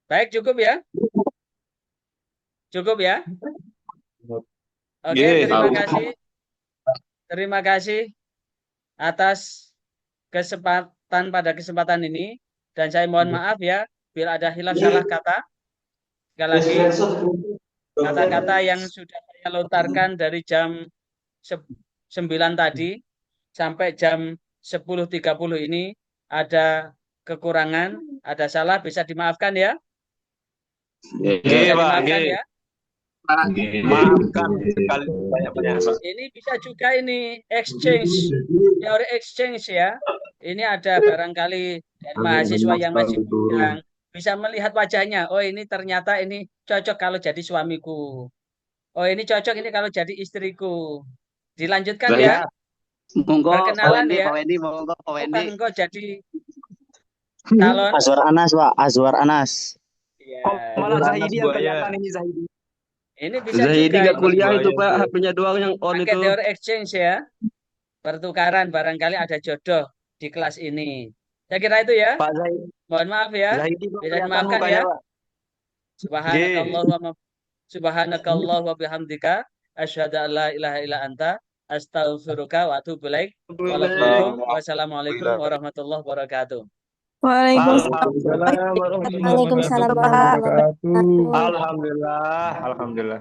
Baik, cukup ya? Cukup ya? Oke, terima kasih. Terima kasih atas kesempatan pada kesempatan ini. Dan saya mohon maaf ya, bila ada hilaf salah kata. Sekali lagi, kata-kata yang sudah saya lontarkan dari jam 9 tadi sampai jam 10.30 ini ada kekurangan, ada salah, bisa dimaafkan ya? Bisa dimaafkan ya? Maafkan sekali banyak-banyak. Ini bisa juga ini exchange, teori exchange ya. Ini ada barangkali dari mahasiswa yang masih bidang bisa melihat wajahnya. Oh ini ternyata ini cocok kalau jadi suamiku. Oh ini cocok ini kalau jadi istriku. Dilanjutkan ya. Monggo Pak Perkenalan Wendy, ya. Pak Wendy, monggo Pak Wendy. Bukan engkau jadi calon. Azwar Anas, Pak. Azwar Anas. Ya. Malah Zahidi yang kelihatan ini Zahidi. Ini bisa Zahidi juga nggak kuliah itu Pak, HP-nya doang yang on pakai itu. teori exchange ya. Pertukaran barangkali ada jodoh di kelas ini. Saya kira itu ya. Pak Zahidi. Mohon maaf ya. Zahidi Bisa kelihatan dimaafkan mukanya, ya. Pak. Subhanakallah wa bihamdika asyhadu an la ilaha illa anta astaghfiruka wa atubu ilaik. Wassalamualaikum warahmatullahi wabarakatuh. Waalaikumsalam warahmatullahi wabarakatuh. Alhamdulillah.